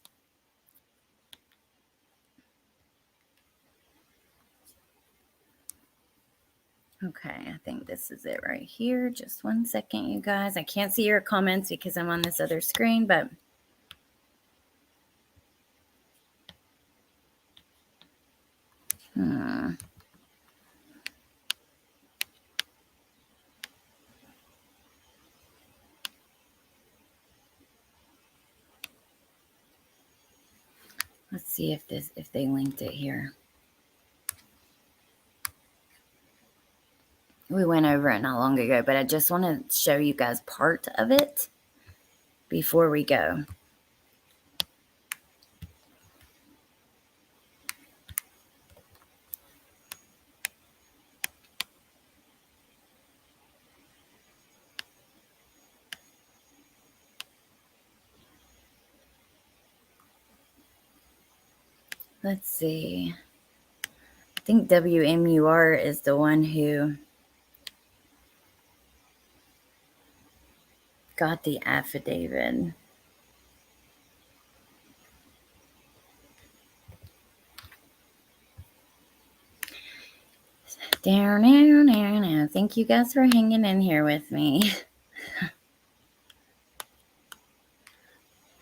Okay, I think this is it right here. Just one second, you guys. I can't see your comments because I'm on this other screen, but... Let's see if they linked it here. We went over it not long ago, but I just want to show you guys part of it before we go. Let's see. I think WMUR is the one who got the affidavit. Now. Thank you guys for hanging in here with me.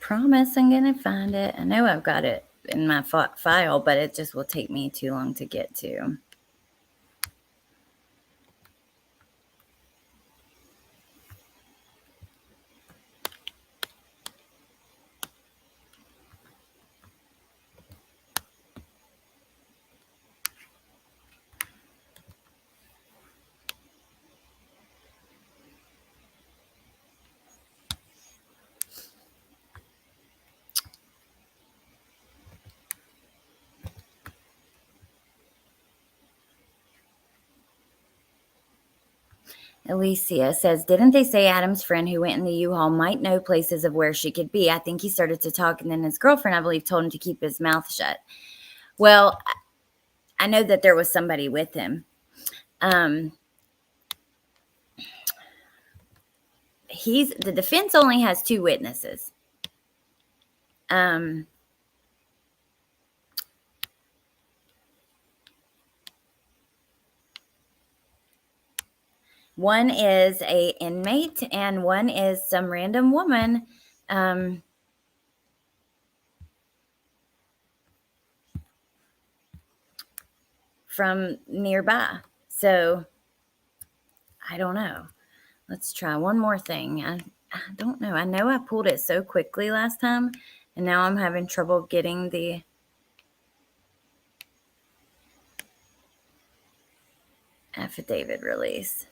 Promise I'm going to find it. I know I've got it in my file, but it just will take me too long to get to. Alicia says, didn't they say Adam's friend who went in the U-Haul might know places of where she could be? I think he started to talk, and then his girlfriend, I believe, told him to keep his mouth shut. Well, I know that there was somebody with him. The defense only has 2 witnesses. One is a inmate and one is some random woman. from nearby. So I don't know. Let's try one more thing. I don't know. I know I pulled it so quickly last time, and now I'm having trouble getting the affidavit release.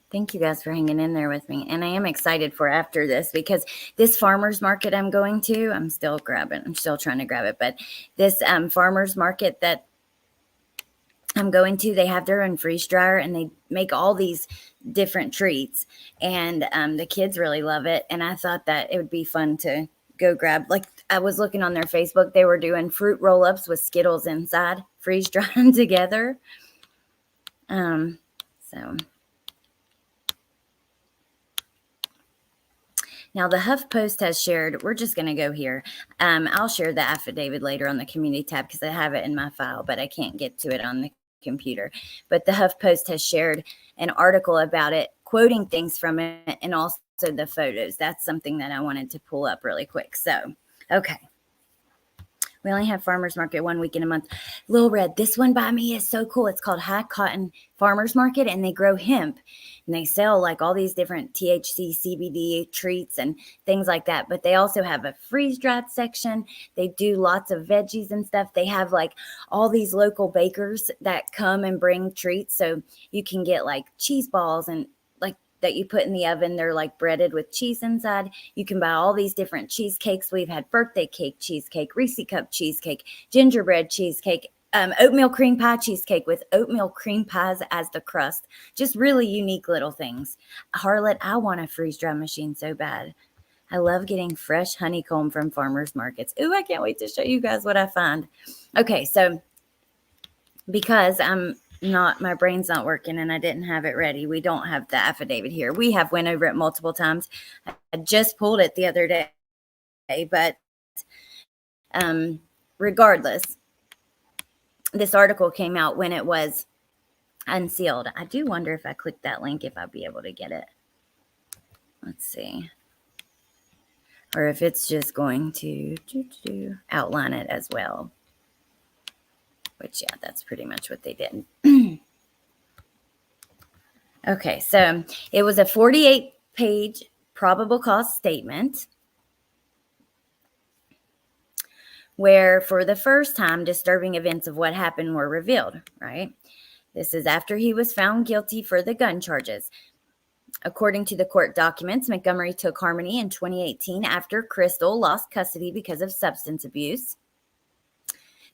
Thank you guys for hanging in there with me. And I am excited for after this, because this farmer's market I'm going to, I'm still trying to grab it. But this farmer's market that I'm going to, they have their own freeze dryer, and they make all these different treats. And the kids really love it. And I thought that it would be fun to go grab. Like, I was looking on their Facebook, they were doing fruit roll-ups with Skittles inside, freeze drying together. So... Now, the HuffPost has shared, we're just going to go here. I'll share the affidavit later on the community tab because I have it in my file, but I can't get to it on the computer. But the HuffPost has shared an article about it, quoting things from it, and also the photos. That's something that I wanted to pull up really quick. So, okay. We only have farmers market 1 week in a month. Little Red, this one by me is so cool. It's called High Cotton Farmers Market, and they grow hemp, and they sell like all these different THC, CBD treats and things like that. But they also have a freeze-dried section. They do lots of veggies and stuff. They have like all these local bakers that come and bring treats. So you can get like cheese balls and that you put in the oven. They're like breaded with cheese inside. You can buy all these different cheesecakes. We've had birthday cake cheesecake, Reese cup cheesecake, gingerbread cheesecake, oatmeal cream pie cheesecake with oatmeal cream pies as the crust. Just really unique little things. Harlot, I want a freeze dry machine so bad. I love getting fresh honeycomb from farmers markets. Ooh, I can't wait to show you guys what I find. Okay, so because my brain's not working and I didn't have it ready, we don't have the affidavit here. We have went over it multiple times. I just pulled it the other day, but regardless, this article came out when it was unsealed. I do wonder if I click that link if I'll be able to get it. Let's see. Or if it's just going to outline it as well. Which, yeah, that's pretty much what they did. Okay, so it was a 48-page probable cause statement where, for the first time, disturbing events of what happened were revealed, right? This is after he was found guilty for the gun charges. According to the court documents, Montgomery took Harmony in 2018 after Crystal lost custody because of substance abuse.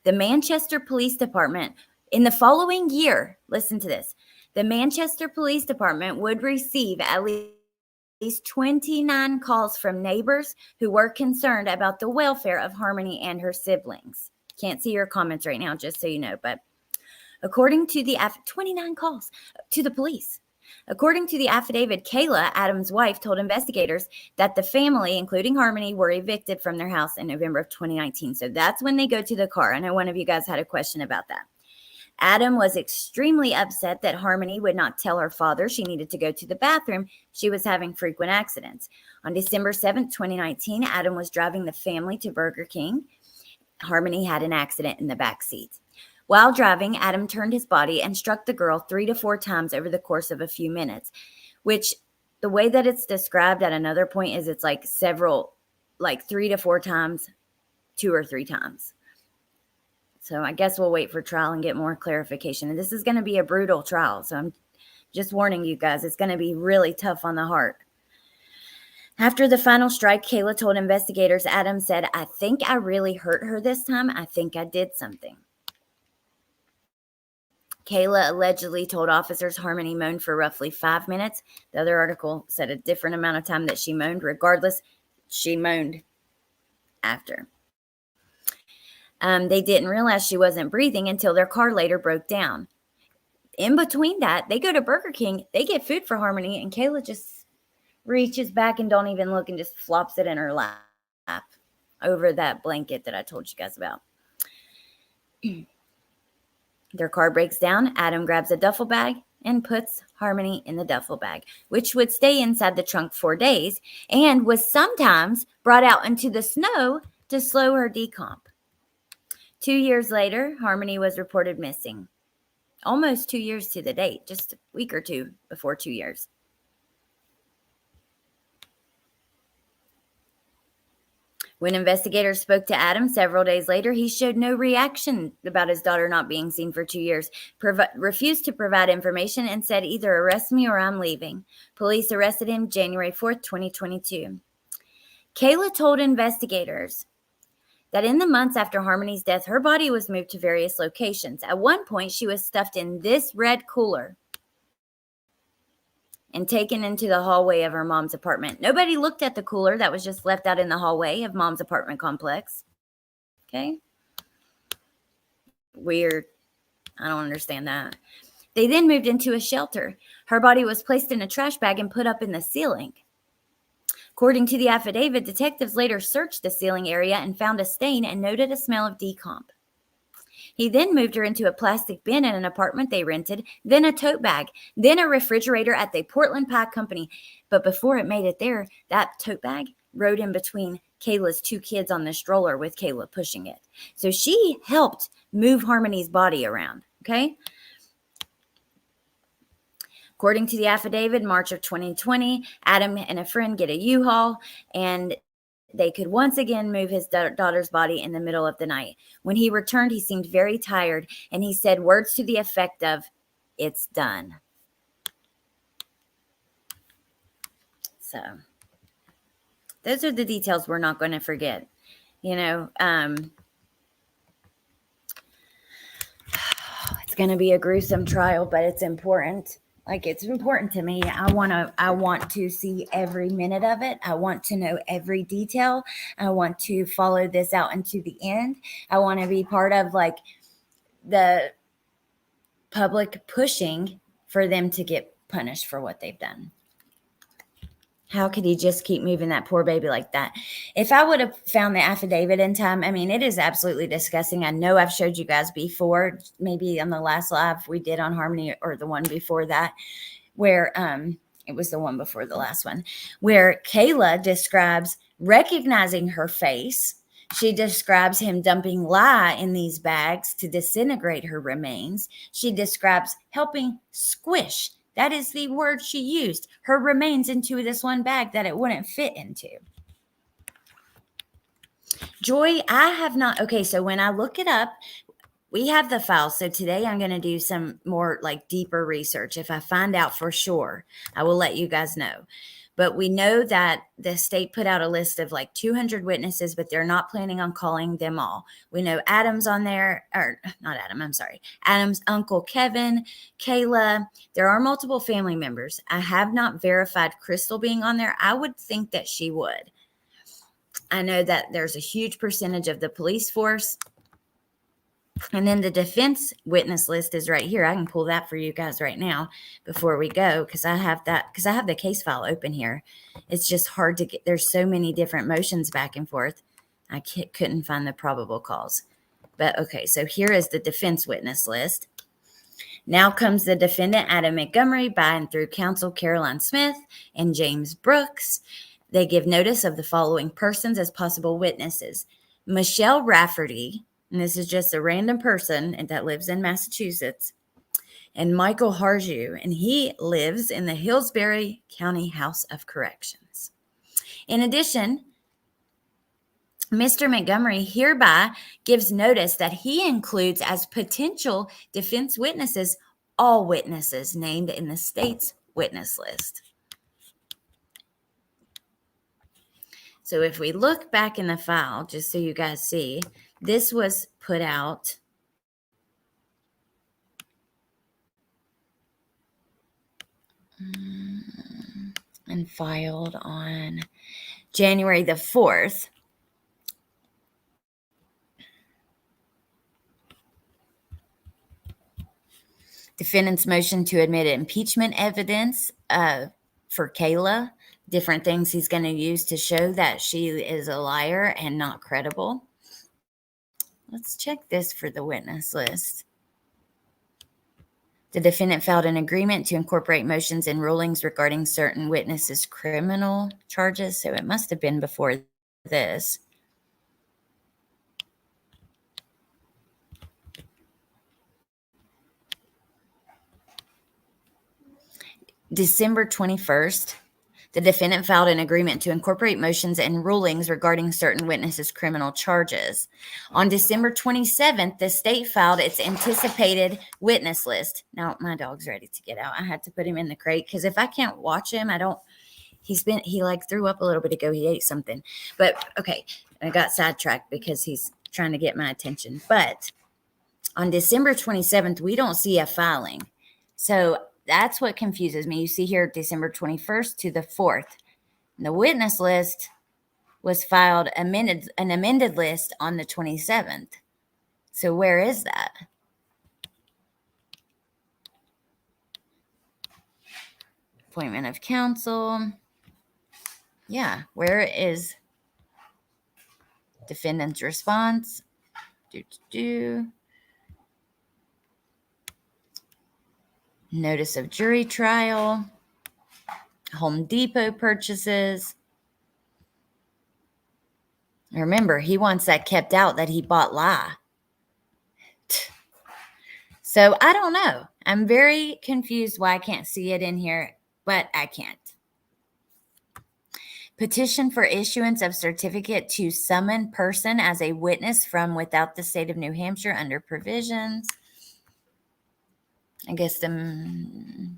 The Manchester Police Department, in the following year, listen to this, the Manchester Police Department would receive at least 29 calls from neighbors who were concerned about the welfare of Harmony and her siblings. Can't see your comments right now, just so you know, but according to the 29 calls to the police. According to the affidavit, Kayla, Adam's wife, told investigators that the family, including Harmony, were evicted from their house in November of 2019. So that's when they go to the car. I know one of you guys had a question about that. Adam was extremely upset that Harmony would not tell her father she needed to go to the bathroom. She was having frequent accidents. On December 7th, 2019, Adam was driving the family to Burger King. Harmony had an accident in the back seat. While driving, Adam turned his body and struck the girl 3 to 4 times over the course of a few minutes, which the way that it's described at another point is it's like 3 to 4 times, 2 or 3 times. So I guess we'll wait for trial and get more clarification. And this is going to be a brutal trial. So I'm just warning you guys, it's going to be really tough on the heart. After the final strike, Kayla told investigators, Adam said, "I think I really hurt her this time. I think I did something." Kayla allegedly told officers Harmony moaned for roughly 5 minutes. The other article said a different amount of time that she moaned. Regardless, she moaned after. They didn't realize she wasn't breathing until their car later broke down. In between that, they go to Burger King. They get food for Harmony, and Kayla just reaches back and don't even look and just flops it in her lap over that blanket that I told you guys about. Their car breaks down. Adam grabs a duffel bag and puts Harmony in the duffel bag, which would stay inside the trunk 4 days and was sometimes brought out into the snow to slow her decomp. 2 years later, Harmony was reported missing. Almost 2 years to the date, just a week or two before 2 years. When investigators spoke to Adam several days later, he showed no reaction about his daughter not being seen for 2 years, refused to provide information, and said, either arrest me or I'm leaving. Police arrested him January 4th, 2022. Kayla told investigators that in the months after Harmony's death, her body was moved to various locations. At one point, she was stuffed in this red cooler and taken into the hallway of her mom's apartment. Nobody looked at the cooler that was just left out in the hallway of mom's apartment complex. Okay? Weird. I don't understand that. They then moved into a shelter. Her body was placed in a trash bag and put up in the ceiling. According to the affidavit, detectives later searched the ceiling area and found a stain and noted a smell of decomp. He then moved her into a plastic bin in an apartment they rented, then a tote bag, then a refrigerator at the Portland Pie Company. But before it made it there, that tote bag rode in between Kayla's 2 kids on the stroller with Kayla pushing it. So she helped move Harmony's body around, okay? According to the affidavit, in March of 2020, Adam and a friend get a U-Haul, and they could once again move his daughter's body in the middle of the night. When he returned, he seemed very tired, and he said words to the effect of, "It's done." So those are the details we're not going to forget. You know, it's going to be a gruesome trial, but it's important. Like, it's important to me. I want to see every minute of it. I want to know every detail. I want to follow this out into the end. I want to be part of like the public pushing for them to get punished for what they've done. How could he just keep moving that poor baby like that? If I would have found the affidavit in time, I mean, it is absolutely disgusting. I know I've showed you guys before, maybe on the last live we did on Harmony, or the one before that, where it was the one before the last one, where Kayla describes recognizing her face. She describes him dumping lye in these bags to disintegrate her remains. She describes helping squish, that is the word she used, her remains into this one bag that it wouldn't fit into. Joy, I have not. Okay, so when I look it up, we have the file. So today I'm going to do some more like deeper research. If I find out for sure, I will let you guys know. But we know that the state put out a list of like 200 witnesses, but they're not planning on calling them all. We know Adam's on there, or not Adam, I'm sorry. Adam's uncle Kevin, Kayla. There are multiple family members. I have not verified Crystal being on there. I would think that she would. I know that there's a huge percentage of the police force. And then the defense witness list is right here. I can pull that for you guys right now before we go, because I have the case file open here. It's just hard to get. There's so many different motions back and forth. I couldn't find the probable cause. But okay, so here is the defense witness list. Now comes the defendant, Adam Montgomery, by and through counsel Caroline Smith and James Brooks. They give notice of the following persons as possible witnesses: Michelle Rafferty, and this is just a random person that lives in Massachusetts, and Michael Harju, and he lives in the Hillsbury County House of Corrections. In addition, Mr. Montgomery hereby gives notice that he includes as potential defense witnesses all witnesses named in the state's witness list. So if we look back in the file, just so you guys see, this was put out and filed on January the 4th. Defendant's motion to admit impeachment evidence for Kayla different things he's going to use to show that she is a liar and not credible. Let's check this for the witness list. The defendant filed an agreement to incorporate motions and rulings regarding certain witnesses' criminal charges, so it must have been before this. December 21st, the defendant filed an agreement to incorporate motions and rulings regarding certain witnesses' criminal charges. On December 27th, the state filed its anticipated witness list. Now, my dog's ready to get out. I had to put him in the crate because if I can't watch him, he like threw up a little bit ago. He ate something. But okay, I got sidetracked because he's trying to get my attention. But on December 27th, we don't see a filing. So that's what confuses me. You see here December 21st to the 4th. The witness list was filed an amended list on the 27th. So where is that? Appointment of counsel. Yeah, where is defendant's response? Notice of jury trial. Home Depot purchases. Remember, he wants that kept out that he bought lie. So I don't know. I'm very confused why I can't see it in here, but I can't. Petition for issuance of certificate to summon person as a witness from without the state of New Hampshire under provisions. I guess Brittany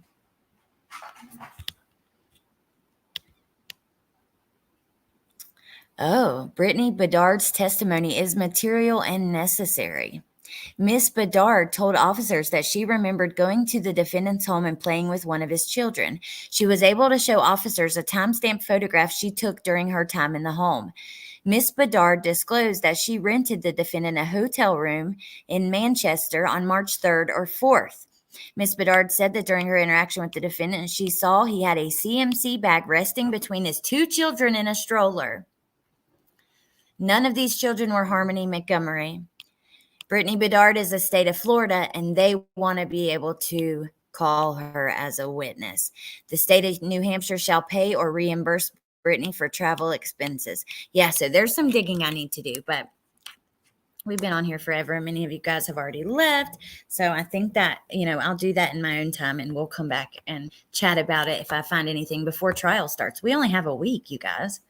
Bedard's testimony is material and necessary. Miss Bedard told officers that she remembered going to the defendant's home and playing with one of his children. She was able to show officers a time-stamped photograph she took during her time in the home. Miss Bedard disclosed that she rented the defendant a hotel room in Manchester on March 3rd or 4th. Miss Bedard said that during her interaction with the defendant, she saw he had a CMC bag resting between his two children in a stroller. None of these children were Harmony Montgomery. Brittany Bedard is a state of Florida, and they want to be able to call her as a witness. The state of New Hampshire shall pay or reimburse Brittany for travel expenses. Yeah, so there's some digging I need to do, but we've been on here forever. Many of you guys have already left. So I think that, I'll do that in my own time, and we'll come back and chat about it if I find anything before trial starts. We only have a week, you guys.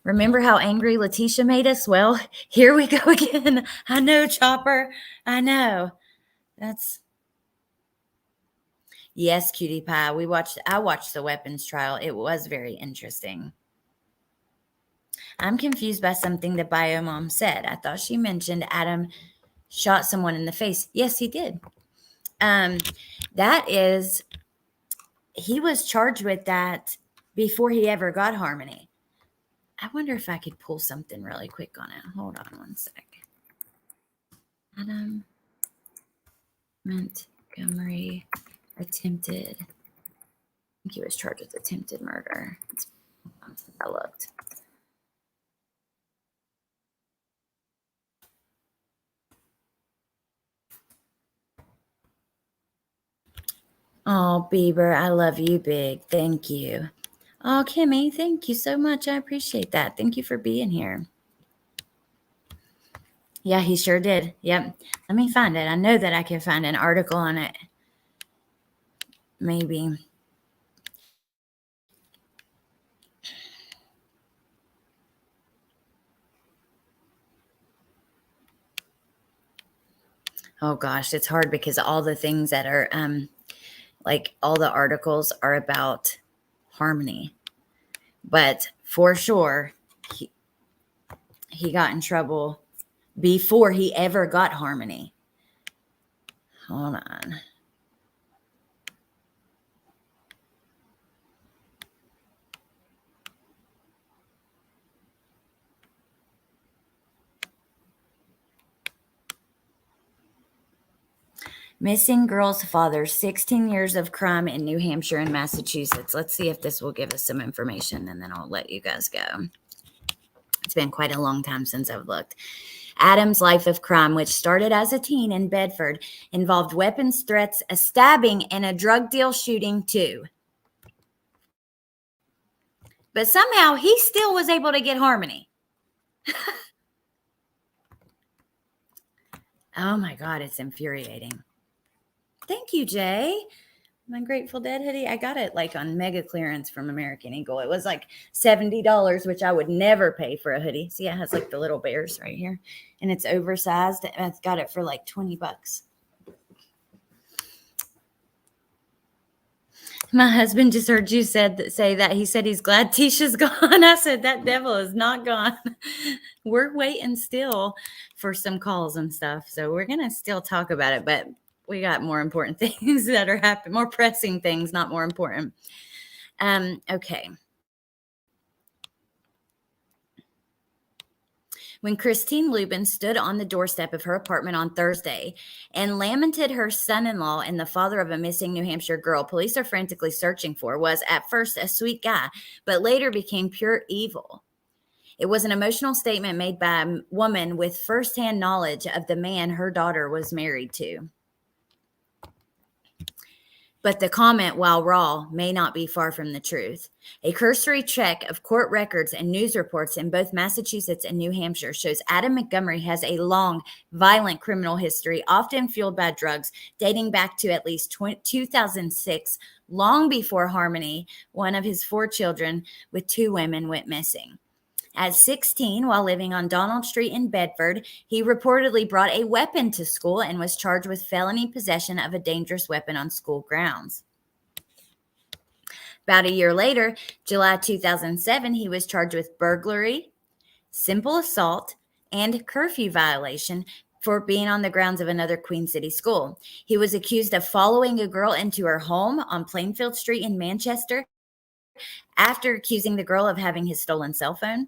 Remember how angry Letitia made us? Well, here we go again. I know, Chopper. I know. Yes, Cutie Pie. I watched the weapons trial. It was very interesting. I'm confused by something that Bio Mom said. I thought she mentioned Adam shot someone in the face. Yes, he did. He was charged with that before he ever got Harmony. I wonder if I could pull something really quick on it. Hold on one sec. Adam Montgomery attempted. I think he was charged with attempted murder. I looked. Oh, Bieber, I love you big. Thank you. Oh, Kimmy, thank you so much. I appreciate that. Thank you for being here. Yeah, he sure did. Yep. Let me find it. I know that I can find an article on it. Maybe. Oh gosh, it's hard because all the things that are all the articles are about Harmony. But for sure, he got in trouble before he ever got Harmony. Hold on. Missing girl's father, 16 years of crime in New Hampshire and Massachusetts. Let's see if this will give us some information, and then I'll let you guys go. It's been quite a long time since I've looked. Adam's life of crime, which started as a teen in Bedford, involved weapons threats, a stabbing, and a drug deal shooting too. But somehow he still was able to get Harmony. Oh my God, it's infuriating. Thank you, Jay. My Grateful Dead hoodie. I got it like on mega clearance from American Eagle. It was like $70, which I would never pay for a hoodie. See, it has like the little bears right here, and it's oversized. I got it for like $20. My husband just heard you say that. He said he's glad Tisha's gone. I said that devil is not gone. We're waiting still for some calls and stuff. So we're going to still talk about it, but we got more important things that are happening, more pressing things, not more important. Okay. When Christine Lubin stood on the doorstep of her apartment on Thursday and lamented her son-in-law and the father of a missing New Hampshire girl police are frantically searching for, was at first a sweet guy, but later became pure evil. It was an emotional statement made by a woman with firsthand knowledge of the man her daughter was married to. But the comment, while raw, may not be far from the truth. A cursory check of court records and news reports in both Massachusetts and New Hampshire shows Adam Montgomery has a long, violent criminal history, often fueled by drugs, dating back to at least 2006, long before Harmony, one of his 4 children with 2 women, went missing. At 16, while living on Donald Street in Bedford, he reportedly brought a weapon to school and was charged with felony possession of a dangerous weapon on school grounds. About a year later, July 2007, he was charged with burglary, simple assault, and curfew violation for being on the grounds of another Queen City school. He was accused of following a girl into her home on Plainfield Street in Manchester after accusing the girl of having his stolen cell phone.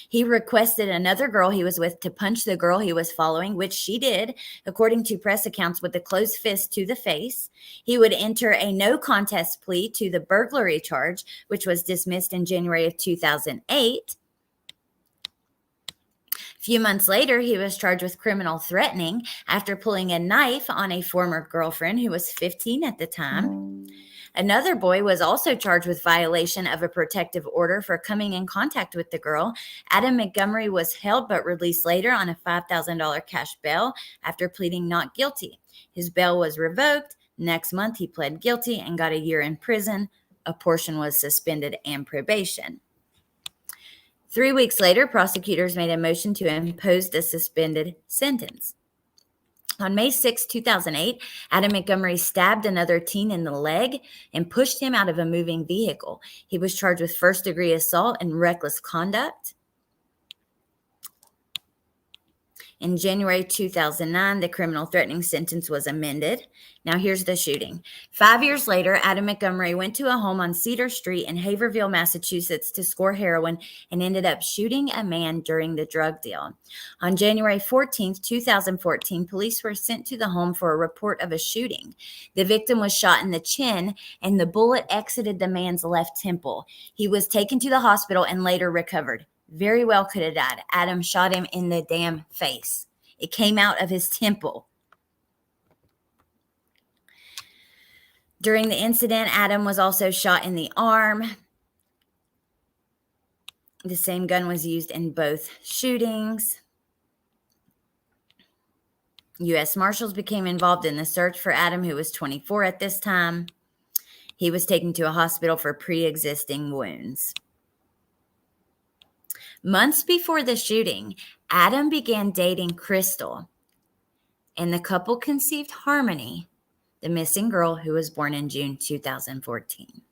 He requested another girl he was with to punch the girl he was following, which she did, according to press accounts, with a closed fist to the face. He would enter a no contest plea to the burglary charge, which was dismissed in January of 2008. A few months later, he was charged with criminal threatening after pulling a knife on a former girlfriend who was 15 at the time. Another boy was also charged with violation of a protective order for coming in contact with the girl. Adam Montgomery was held but released later on a $5,000 cash bail after pleading not guilty. His bail was revoked. Next month, he pled guilty and got a year in prison. A portion was suspended and probation. 3 weeks later, prosecutors made a motion to impose the suspended sentence. On May 6, 2008, Adam Montgomery stabbed another teen in the leg and pushed him out of a moving vehicle. He was charged with first-degree assault and reckless conduct. In January 2009, the criminal threatening sentence was amended. Now here's the shooting. 5 years later, Adam Montgomery went to a home on Cedar Street in Haverhill, Massachusetts to score heroin and ended up shooting a man during the drug deal. On January 14, 2014, police were sent to the home for a report of a shooting. The victim was shot in the chin and the bullet exited the man's left temple. He was taken to the hospital and later recovered. Very well could have died. Adam shot him in the damn face. It came out of his temple. During the incident, Adam was also shot in the arm. The same gun was used in both shootings. U.S. Marshals became involved in the search for Adam, who was 24 at this time. He was taken to a hospital for pre-existing wounds. Months before the shooting, Adam began dating Crystal, and the couple conceived Harmony, the missing girl who was born in June 2014.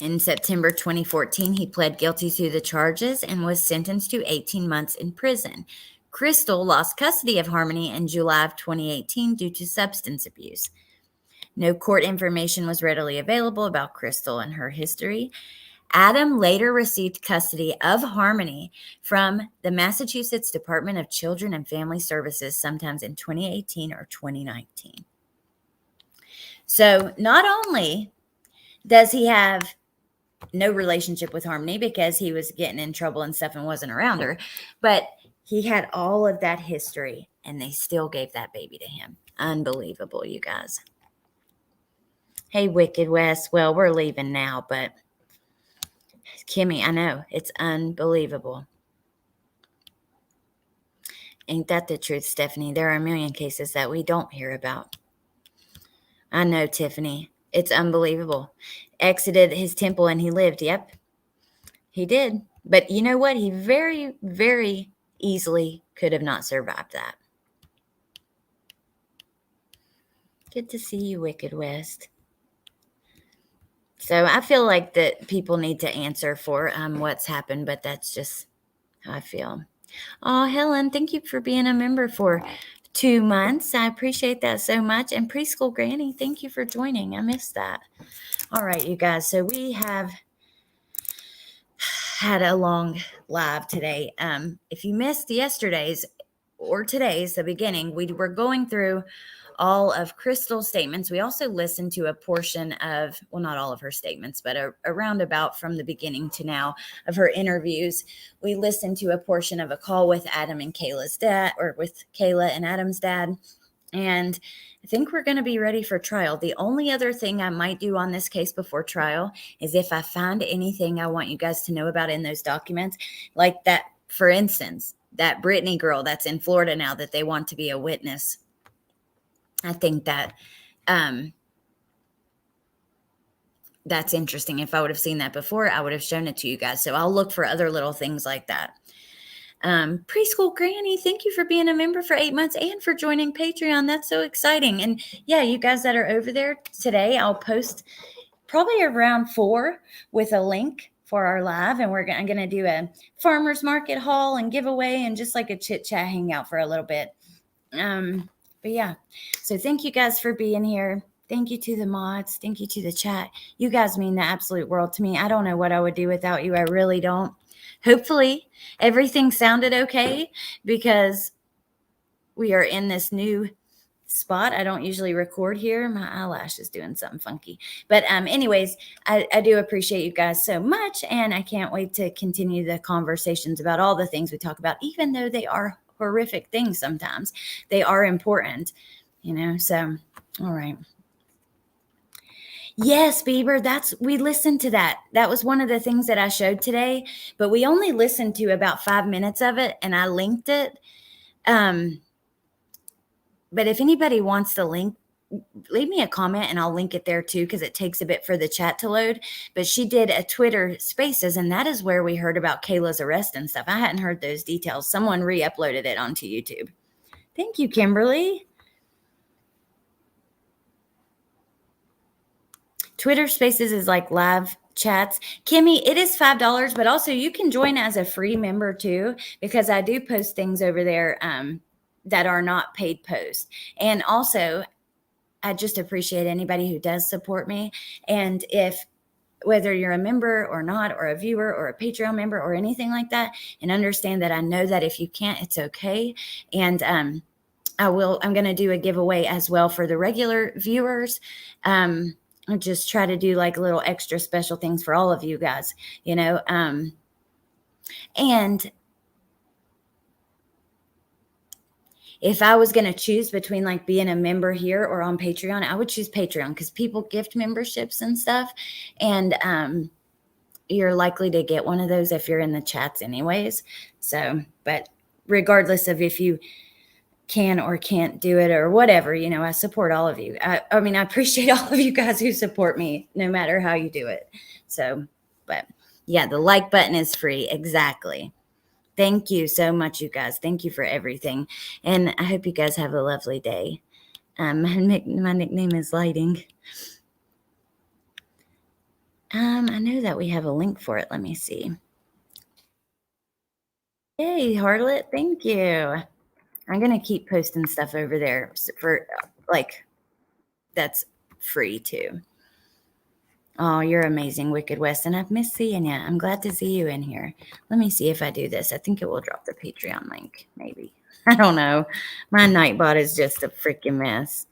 In September 2014, he pled guilty to the charges and was sentenced to 18 months in prison. Crystal lost custody of Harmony in July of 2018 due to substance abuse. No court information was readily available about Crystal and her history. Adam later received custody of Harmony from the Massachusetts Department of Children and Family Services sometimes in 2018 or 2019. So not only does he have no relationship with Harmony because he was getting in trouble and stuff and wasn't around her, but he had all of that history and they still gave that baby to him. Unbelievable, you guys. Hey, Wicked West. Well, we're leaving now, but Kimmy, I know, it's unbelievable. Ain't that the truth, Stephanie? There are a million cases that we don't hear about. I know, Tiffany. It's unbelievable. Exited his temple and he lived. Yep, he did. But you know what? He very, very easily could have not survived that. Good to see you, Wicked West. So I feel like that people need to answer for what's happened, but that's just how I feel. Oh, Helen, thank you for being a member for 2 months. I appreciate that so much. And Preschool Granny, thank you for joining. I missed that. All right, you guys. So we have had a long live today. If you missed yesterday's or today's, the beginning, we were going through all of Crystal's statements. We also listened to a portion of, well, not all of her statements, but a roundabout from the beginning to now of her interviews. We listened to a portion of a call with Adam and Kayla's dad, or with Kayla and Adam's dad. And I think we're going to be ready for trial. The only other thing I might do on this case before trial is if I find anything I want you guys to know about in those documents, like that, for instance, that Brittany girl that's in Florida now that they want to be a witness. I think that that's interesting. If I would have seen that before, I would have shown it to you guys. So I'll look for other little things like that. Preschool Granny, thank you for being a member for 8 months and for joining Patreon. That's so exciting. And yeah, you guys that are over there today, I'll post probably around 4 with a link for our live. And I'm going to do a farmer's market haul and giveaway and just like a chit chat hangout for a little bit. But yeah, so thank you guys for being here. Thank you to the mods. Thank you to the chat. You guys mean the absolute world to me. I don't know what I would do without you. I really don't. Hopefully everything sounded okay because we are in this new spot. I don't usually record here. My eyelash is doing something funky. But anyways, I do appreciate you guys so much. And I can't wait to continue the conversations about all the things we talk about, even though they are horrific things sometimes. They are important, so all right. Yes, Bieber, we listened to that. That was one of the things that I showed today, but we only listened to about 5 minutes of it and I linked it. But if anybody wants the link, leave me a comment and I'll link it there too, because it takes a bit for the chat to load. But she did a Twitter Spaces, and that is where we heard about Kayla's arrest and stuff. I hadn't heard those details. Someone re-uploaded it onto YouTube. Thank you, Kimberly. Twitter Spaces is like live chats. Kimmy, it is $5, but also you can join as a free member too, because I do post things over there that are not paid posts. And also, I just appreciate anybody who does support me. And whether you're a member or not, or a viewer or a Patreon member or anything like that, and understand that I know that if you can't, it's okay. And I'm going to do a giveaway as well for the regular viewers. I just try to do like little extra special things for all of you guys, and if I was going to choose between like being a member here or on Patreon, I would choose Patreon because people gift memberships and stuff. And you're likely to get one of those if you're in the chats anyways. So, but regardless of if you can or can't do it or whatever, I support all of you. I appreciate all of you guys who support me no matter how you do it. So, but yeah, the like button is free. Exactly. Thank you so much, you guys. Thank you for everything. And I hope you guys have a lovely day. My nickname is Lighting. I know that we have a link for it. Let me see. Hey, Harlot. Thank you. I'm going to keep posting stuff over there for that's free too. Oh, you're amazing, Wicked West. And I've missed seeing you. I'm glad to see you in here. Let me see if I do this. I think it will drop the Patreon link, maybe. I don't know. My Nightbot is just a freaking mess.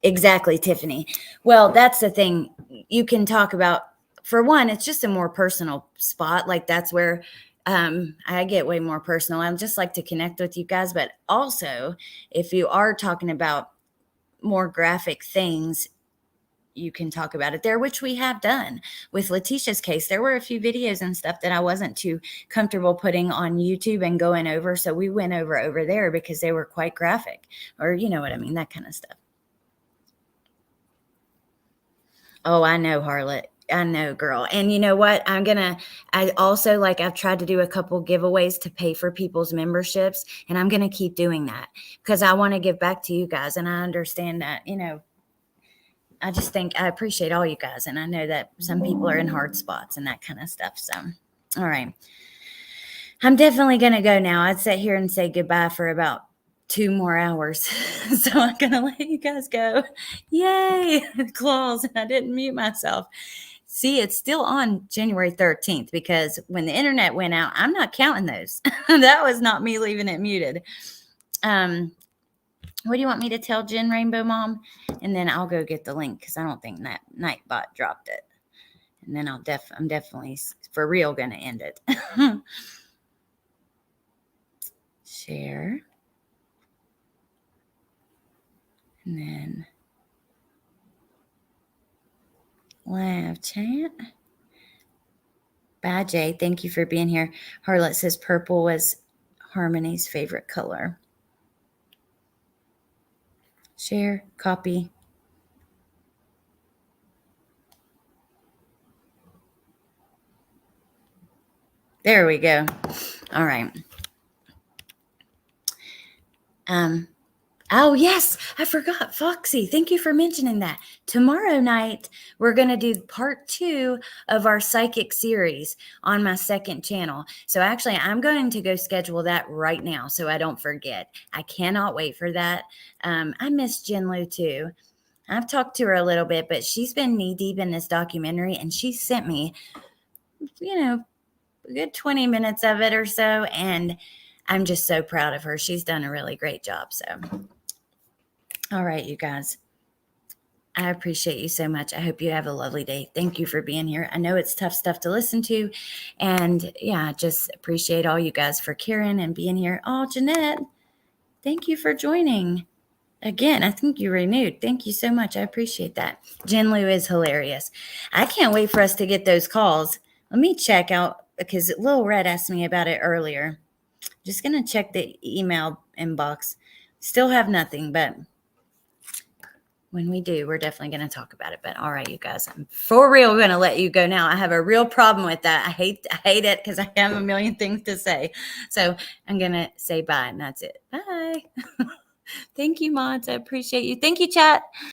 Exactly, Tiffany. Well, that's the thing. You can talk about, for one, it's just a more personal spot. Like that's where I get way more personal. I just like to connect with you guys. But also, if you are talking about more graphic things, you can talk about it there, which we have done with Letitia's case. There were a few videos and stuff that I wasn't too comfortable putting on YouTube and going over. So we went over there because they were quite graphic, or you know what I mean? That kind of stuff. Oh, I know, Harlot. I know, girl. And you know what? I also, like, I've tried to do a couple giveaways to pay for people's memberships, and I'm going to keep doing that because I want to give back to you guys. And I understand that, I just think I appreciate all you guys. And I know that some people are in hard spots and that kind of stuff. So, all right. I'm definitely going to go now. I'd sit here and say goodbye for about 2 more hours. So I'm going to let you guys go. Yay. Claws. And I didn't mute myself. See, it's still on January 13th because when the internet went out, I'm not counting those. That was not me leaving it muted. What do you want me to tell Jen Rainbow Mom? And then I'll go get the link because I don't think that Nightbot dropped it. And then I'm definitely for real going to end it. Share. And then live chat. Bye, Jay. Thank you for being here. Harlot says purple was Harmony's favorite color. Share, copy. There we go. All right. Oh, yes, I forgot. Foxy, thank you for mentioning that. Tomorrow night, we're going to do part 2 of our psychic series on my second channel. So actually, I'm going to go schedule that right now so I don't forget. I cannot wait for that. I miss Jen Lu too. I've talked to her a little bit, but she's been knee deep in this documentary and she sent me, a good 20 minutes of it or so. And I'm just so proud of her. She's done a really great job. So, all right, you guys. I appreciate you so much. I hope you have a lovely day. Thank you for being here. I know it's tough stuff to listen to. And yeah, just appreciate all you guys for caring and being here. Oh, Jeanette, thank you for joining. Again, I think you renewed. Thank you so much. I appreciate that. Jen Lu is hilarious. I can't wait for us to get those calls. Let me check out because Lil Red asked me about it earlier. Just going to check the email inbox. Still have nothing, but when we do, we're definitely going to talk about it. But all right, you guys, I'm for real going to let you go now. I have a real problem with that. I hate it because I have a million things to say. So I'm going to say bye, and that's it. Bye. Thank you, mods. I appreciate you. Thank you, chat.